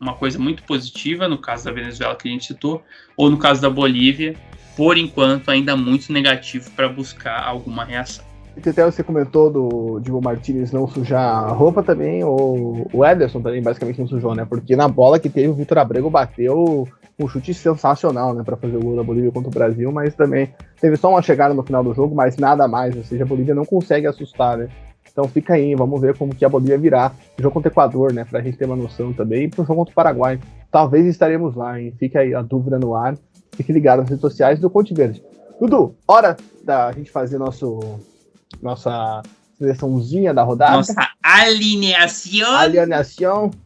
C: uma coisa muito positiva, no caso da Venezuela que a gente citou, ou no caso da Bolívia, por enquanto ainda muito negativo para buscar alguma reação.
B: E até você comentou do Dibu Martínez não sujar a roupa também, o Ederson também basicamente não sujou, né? Porque na bola que teve o Vitor Abrego bateu um chute sensacional, né, para fazer o gol da Bolívia contra o Brasil, mas também teve só uma chegada no final do jogo, mas nada mais, ou seja, a Bolívia não consegue assustar, né? Então fica aí, vamos ver como que a Bolívia virá. O jogo contra o Equador, né, pra gente ter uma noção também, e pro jogo contra o Paraguai. Talvez estaremos lá, hein? Fica aí a dúvida no ar, fique ligado nas redes sociais do Conte Verde. Dudu, hora da gente fazer nossa seleçãozinha da rodada.
C: Nossa alineação.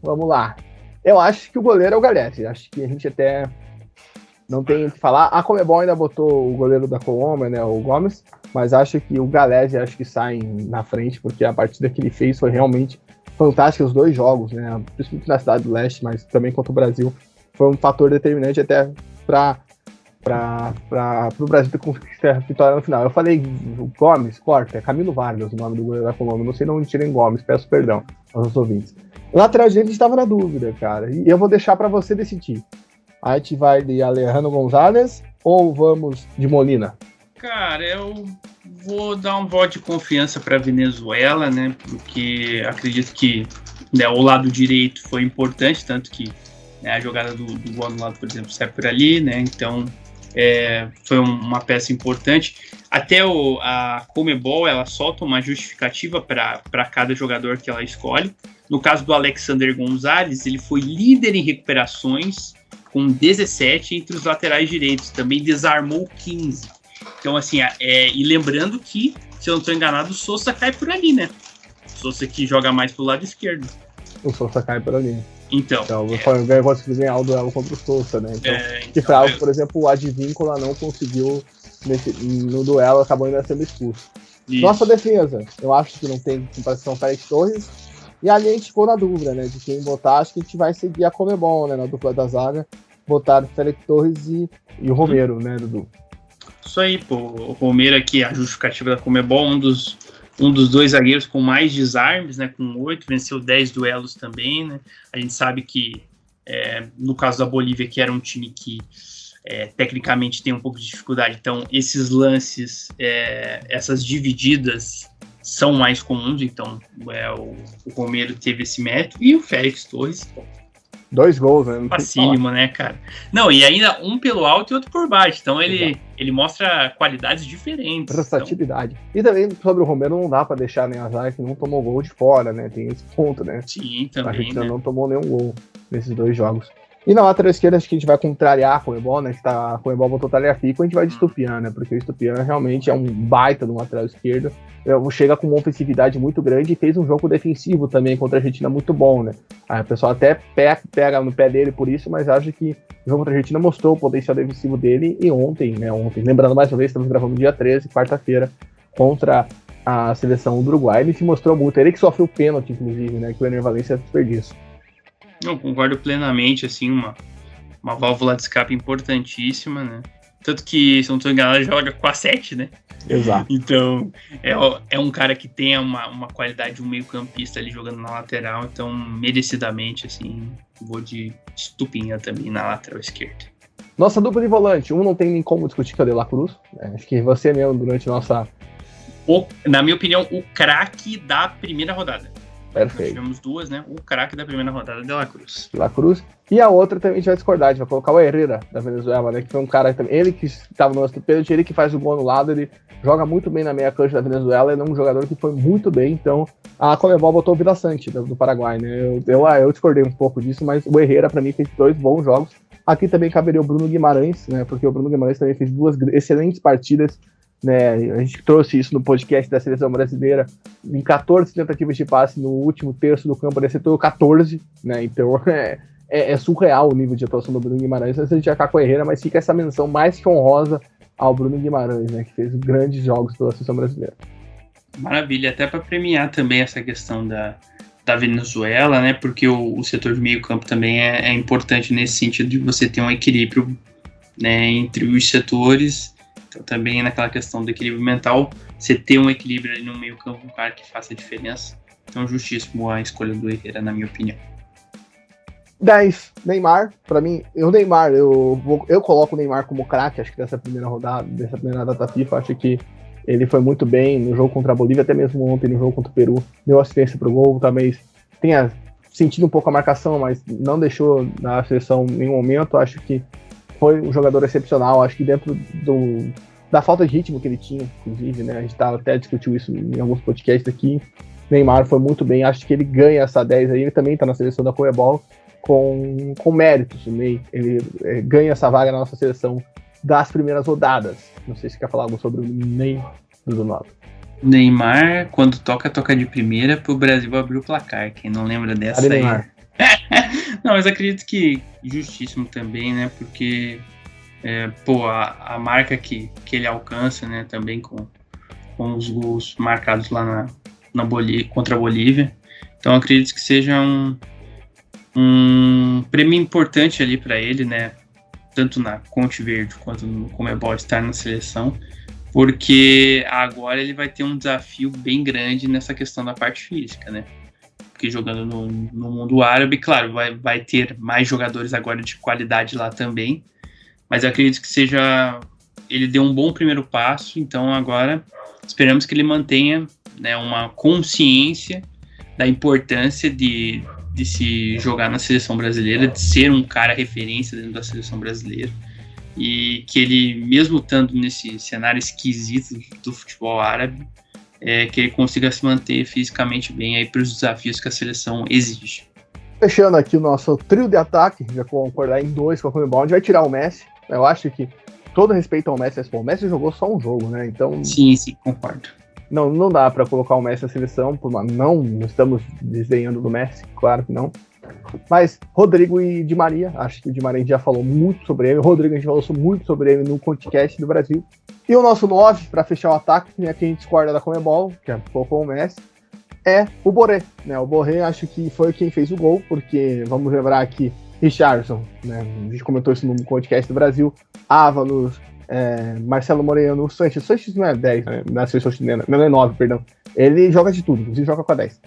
B: Vamos lá. Eu acho que o goleiro é o Galese. Acho que a gente até não tem o que falar. A Conmebol ainda botou o goleiro da Colômbia, né, o Gomes, mas acho que o Galese acho que sai na frente, porque a partida que ele fez foi realmente fantástica, os 2 jogos, né, principalmente na Cidade do Leste, mas também contra o Brasil. Foi um fator determinante até para o Brasil ter conquistado a vitória no final. Eu falei Gomes, corta, é Camilo Vargas o nome do goleiro da Colômbia, não sei de onde tirem Gomes, peço perdão aos ouvintes. Lateral direito a gente estava na dúvida, cara, e eu vou deixar para você decidir. A gente vai de Alejandro González ou vamos de Molina?
C: Cara, eu vou dar um voto de confiança para a Venezuela, né, porque acredito que, né, o lado direito foi importante, tanto que, né, a jogada do gol no lado, por exemplo, sai por ali, né, então foi uma peça importante. Até a Conmebol, ela solta uma justificativa para cada jogador que ela escolhe. No caso do Alexander González, ele foi líder em recuperações com 17 entre os laterais direitos, também desarmou 15. Então, assim, e lembrando que, se eu não estou enganado, o Sousa cai por ali, né? O Sousa que joga mais pro lado esquerdo.
B: O Sousa cai por ali.
C: Então,
B: conseguiu ganhar o duelo contra o Sousa, né? Então, que foi algo, por exemplo, o Advíncula não conseguiu no duelo, acabou ainda sendo expulso. Isso. Nossa defesa, eu acho que não tem comparação com o Félix Torres. E ali a gente ficou na dúvida, né? De quem botar, acho que a gente vai seguir a Conmebol, né? Na dupla da zaga, botar o Félix Torres e o Romero, né, Dudu?
C: Isso aí, pô. O Romero aqui, a justificativa da Conmebol, um dos dois zagueiros com mais desarmes, né, com 8, venceu 10 duelos também, né, a gente sabe que no caso da Bolívia, que era um time que tecnicamente tem um pouco de dificuldade, então esses lances, essas divididas são mais comuns, então o Romero teve esse mérito, e o Félix Torres, pô,
B: 2 gols, né?
C: Facílimo, né, cara? Não, e ainda um pelo alto e outro por baixo. Então ele mostra qualidades diferentes.
B: Versatilidade. Então... E também sobre o Romero não dá pra deixar nem azar que não tomou gol de fora, né? Tem esse ponto, né?
C: Sim, também.
B: A gente não tomou nenhum gol nesses 2 jogos. E na lateral esquerda, acho que a gente vai contrariar a Conmebol, né? Que a Conmebol botou o Tagliafico, a gente vai de Estupiñán, né? Porque o Estupiñán realmente é um baita de um lateral esquerdo. Chega com uma ofensividade muito grande e fez um jogo defensivo também contra a Argentina muito bom, né? Aí o pessoal até pega no pé dele por isso, mas acho que o jogo contra a Argentina mostrou o potencial defensivo dele. E ontem, lembrando mais uma vez, estamos gravando no dia 13, quarta-feira, contra a seleção do Uruguai, ele se mostrou muito. Ele que sofreu o pênalti, inclusive, né? Que o Ener Valencia desperdício.
C: Eu concordo plenamente, assim, uma válvula de escape importantíssima, né? Tanto que, se não estou enganado, joga com a 7, né?
B: Exato.
C: Então, é um cara que tem uma qualidade de um meio campista ali jogando na lateral, então, merecidamente, assim, vou de Estupiñán também na lateral esquerda.
B: Nossa dupla de volante, não tem nem como discutir com a De La Cruz, né? Acho que você mesmo, durante nossa...
C: Na minha opinião, o craque da primeira rodada.
B: Perfeito.
C: Nós tivemos 2, né? O craque da primeira rodada, De La Cruz.
B: De La Cruz. E a outra também a gente vai discordar, a gente vai colocar o Herrera, da Venezuela, né? Que foi um cara também. Ele que estava no lance do pênalti, ele que faz o gol anulado, ele joga muito bem na meia cancha da Venezuela, ele é um jogador que foi muito bem, então a Conmebol botou o Vila Sante do Paraguai, né? Eu discordei um pouco disso, mas o Herrera, pra mim, fez 2 bons jogos. Aqui também caberia o Bruno Guimarães, né? Porque o Bruno Guimarães também fez 2 excelentes partidas, né? A gente trouxe isso no podcast da seleção brasileira, em 14 tentativas de passe no último terço do campo, ele acertou 14, né? Então é surreal o nível de atuação do Bruno Guimarães. Antes a gente ia ficar com a Herrera, mas fica essa menção mais que honrosa ao Bruno Guimarães, né? Que fez grandes jogos pela seleção brasileira.
C: Maravilha, até para premiar também essa questão da Venezuela, né? Porque o setor de meio campo também é importante nesse sentido de você ter um equilíbrio, né, entre os setores. Então, também naquela questão do equilíbrio mental, você ter um equilíbrio ali no meio campo, um cara que faça a diferença. Então, justíssimo a escolha do Herrera, na minha opinião.
B: 10, Neymar. Pra mim, o Neymar, eu coloco o Neymar como craque, acho que dessa primeira rodada, dessa primeira data FIFA, acho que ele foi muito bem no jogo contra a Bolívia, até mesmo ontem no jogo contra o Peru, deu assistência pro gol, talvez tenha sentido um pouco a marcação, mas não deixou na seleção em nenhum momento, acho que foi um jogador excepcional, acho que dentro da falta de ritmo que ele tinha, inclusive, né, a gente até discutiu isso em alguns podcasts aqui, Neymar foi muito bem, acho que ele ganha essa 10 aí, ele também tá na seleção da Conmebol com méritos, o Ney, ele ganha essa vaga na nossa seleção das primeiras rodadas. Não sei se quer falar algo sobre o Ney do Novo.
C: Neymar, quando toca de primeira pro Brasil abrir o placar, quem não lembra dessa aí.
B: Neymar.
C: Não, mas acredito que justíssimo também, né, porque a marca que ele alcança, né, também com os gols marcados lá na Bolívia, contra a Bolívia, então acredito que seja um prêmio importante ali para ele, né, tanto na Conte Verde quanto no Conmebol estar na seleção, porque agora ele vai ter um desafio bem grande nessa questão da parte física, né, porque jogando no mundo árabe, claro, vai ter mais jogadores agora de qualidade lá também, mas eu acredito que ele deu um bom primeiro passo, então agora esperamos que ele mantenha, né, uma consciência da importância de se jogar na seleção brasileira, de ser um cara referência dentro da seleção brasileira, e que ele, mesmo estando nesse cenário esquisito do futebol árabe, que ele consiga se manter fisicamente bem aí para os desafios que a seleção exige.
B: Fechando aqui o nosso trio de ataque, já concordar em 2 com a Conmebol, a gente vai tirar o Messi. Eu acho que todo respeito ao Messi, o Messi jogou só um jogo, né? Então.
C: Sim, concordo.
B: Não dá pra colocar o Messi na seleção, não estamos desdenhando do Messi, claro que não. Mas Rodrigo e Di Maria, acho que o Di Maria a gente já falou muito sobre ele, o Rodrigo a gente falou muito sobre ele no podcast do Brasil. E o nosso 9, para fechar o ataque, né, que a gente discorda da Conmebol, que é pouco o Messi, é o Borré. Né? O Borré acho que foi quem fez o gol, porque vamos lembrar aqui, Richarlison, né, a gente comentou isso no podcast do Brasil, Ávalos, Marcelo Moreno, Sanches não é 10, né, na seleção chilena, não é 9, perdão. Ele joga de tudo, inclusive joga com a 10.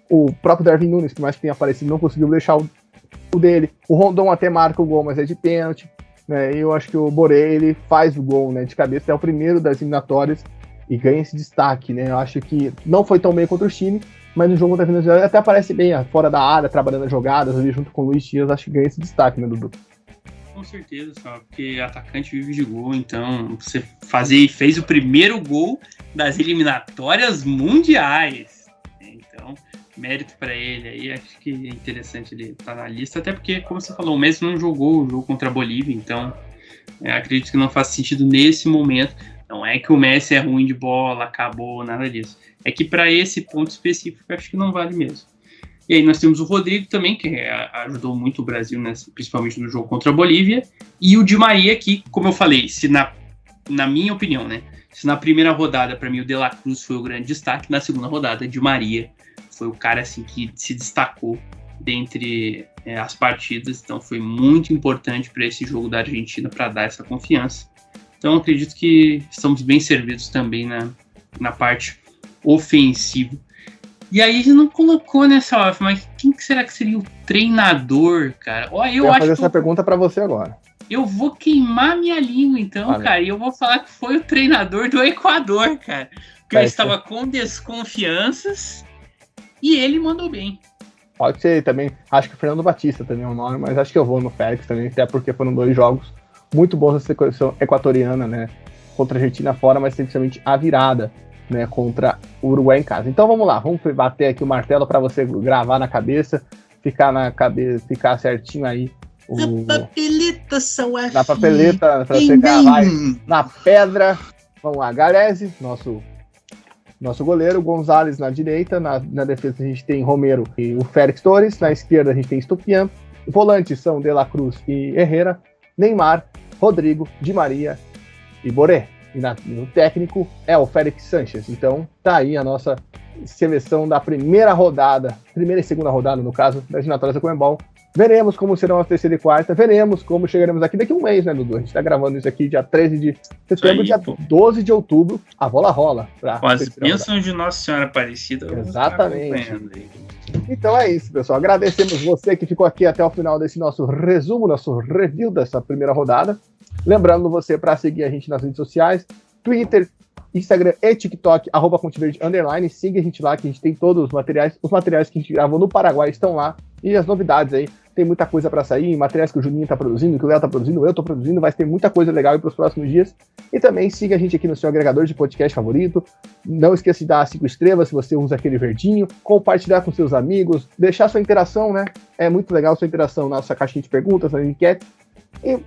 B: O próprio Darwin Núñez, por mais que tenha aparecido, não conseguiu deixar o dele. O Rondon até marca o gol, mas é de pênalti. Né? E eu acho que o Borré, ele faz o gol, né, de cabeça, é o primeiro das eliminatórias e ganha esse destaque. Né? Eu acho que não foi tão bem contra o Chile, mas no jogo contra a Venezuela ele até aparece bem, fora da área, trabalhando as jogadas, ali junto com o Luis Dias, acho que ganha esse destaque, né, Dudu?
C: Com certeza, só porque atacante vive de gol, então você fez o primeiro gol das eliminatórias mundiais. Então, mérito para ele aí, acho que é interessante ele estar na lista, até porque, como você falou, o Messi não jogou o jogo contra a Bolívia, então acredito que não faz sentido nesse momento. Não é que o Messi é ruim de bola, acabou, nada disso. É que para esse ponto específico, acho que não vale mesmo. E aí nós temos o Rodrigo também, que ajudou muito o Brasil, né, principalmente no jogo contra a Bolívia, e o Di Maria, que, como eu falei, se na minha opinião, né, se na primeira rodada, para mim, o De La Cruz foi o grande destaque, na segunda rodada, Di Maria foi o cara assim, que se destacou dentre as partidas, então foi muito importante para esse jogo da Argentina para dar essa confiança. Então acredito que estamos bem servidos também na parte ofensiva. E aí a gente não colocou nessa off, mas quem que será que seria o treinador, cara?
B: Eu vou fazer essa pergunta para você agora.
C: Eu vou queimar minha língua, então, cara, e eu vou falar que foi o treinador do Equador, cara. Porque eu estava com desconfianças e ele mandou bem.
B: Pode ser também, acho que o Fernando Batista também é um nome, mas acho que eu vou no Félix também, até porque foram 2 jogos muito bons da seleção equatoriana, né? Contra a Argentina fora, mas principalmente a virada, né, contra o Uruguai em casa. Então vamos lá, vamos bater aqui o martelo para você gravar na cabeça, ficar certinho aí.
C: Na papeleta, Sauaf.
B: Na papeleta, para você gravar na pedra. Vamos lá, Galese, nosso goleiro, Gonzalez na direita, na defesa a gente tem Romero e o Félix Torres, na esquerda a gente tem Estupiñán, volantes são De La Cruz e Herrera, Neymar, Rodrigo, Di Maria e Borré. E no técnico é o Félix Sanches. Então tá aí a nossa seleção da primeira e segunda rodada, no caso, das eliminatórias da Conmebol. Veremos como serão as terceira e quarta, veremos como chegaremos aqui daqui a um mês, né, Dudu? A gente tá gravando isso aqui dia 13 de setembro, dia 12 de outubro, a bola rola.
C: Com as bênçãos de Nossa Senhora Aparecida.
B: Exatamente. Então é isso, pessoal. Agradecemos você que ficou aqui até o final desse nosso resumo, nosso review dessa primeira rodada. Lembrando você para seguir a gente nas redes sociais, Twitter, Instagram e TikTok, @ConteVerde_. Siga a gente lá, que a gente tem todos os materiais que a gente gravou no Paraguai estão lá, e as novidades aí, tem muita coisa para sair, materiais que o Juninho tá produzindo, que o Léo tá produzindo, eu tô produzindo, vai ter muita coisa legal aí pros próximos dias. E também siga a gente aqui no seu agregador de podcast favorito, não esqueça de dar 5 estrelas se você usa aquele verdinho, compartilhar com seus amigos, deixar sua interação, né, é muito legal sua interação na nossa caixinha de perguntas, na enquete, e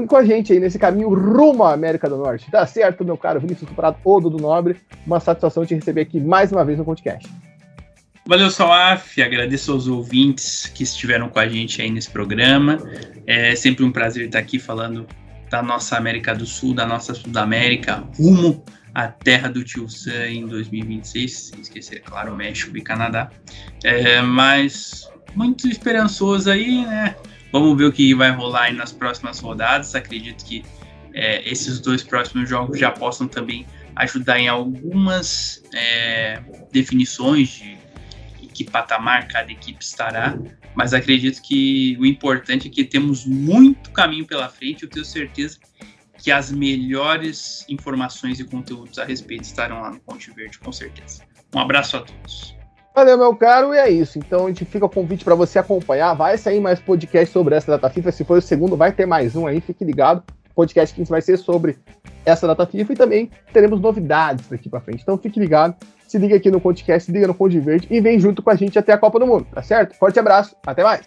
B: com a gente aí nesse caminho rumo à América do Norte. Tá certo, meu caro Vinícius Prado, ou Dudu Nobre? Uma satisfação te receber aqui mais uma vez no podcast.
C: Valeu, Sauaf. Agradeço aos ouvintes que estiveram com a gente aí nesse programa. É sempre um prazer estar aqui falando da nossa América do Sul, da nossa Sudamérica, rumo à terra do Tio Sam em 2026. Sem esquecer, claro, México e Canadá. Mas muito esperançoso aí, né? Vamos ver o que vai rolar aí nas próximas rodadas. Acredito que esses 2 próximos jogos já possam também ajudar em algumas definições de em que patamar cada equipe estará. Mas acredito que o importante é que temos muito caminho pela frente. Eu tenho certeza que as melhores informações e conteúdos a respeito estarão lá no Ponte Verde, com certeza. Um abraço a todos.
B: Valeu, meu caro, e é isso. Então a gente fica o convite para você acompanhar. Vai sair mais podcast sobre essa data FIFA. Se for o segundo, vai ter mais um aí, fique ligado. Podcast que vai ser sobre essa data FIFA e também teremos novidades daqui para frente. Então fique ligado, se liga aqui no podcast, se liga no Ponte Verde e vem junto com a gente até a Copa do Mundo, tá certo? Forte abraço, até mais!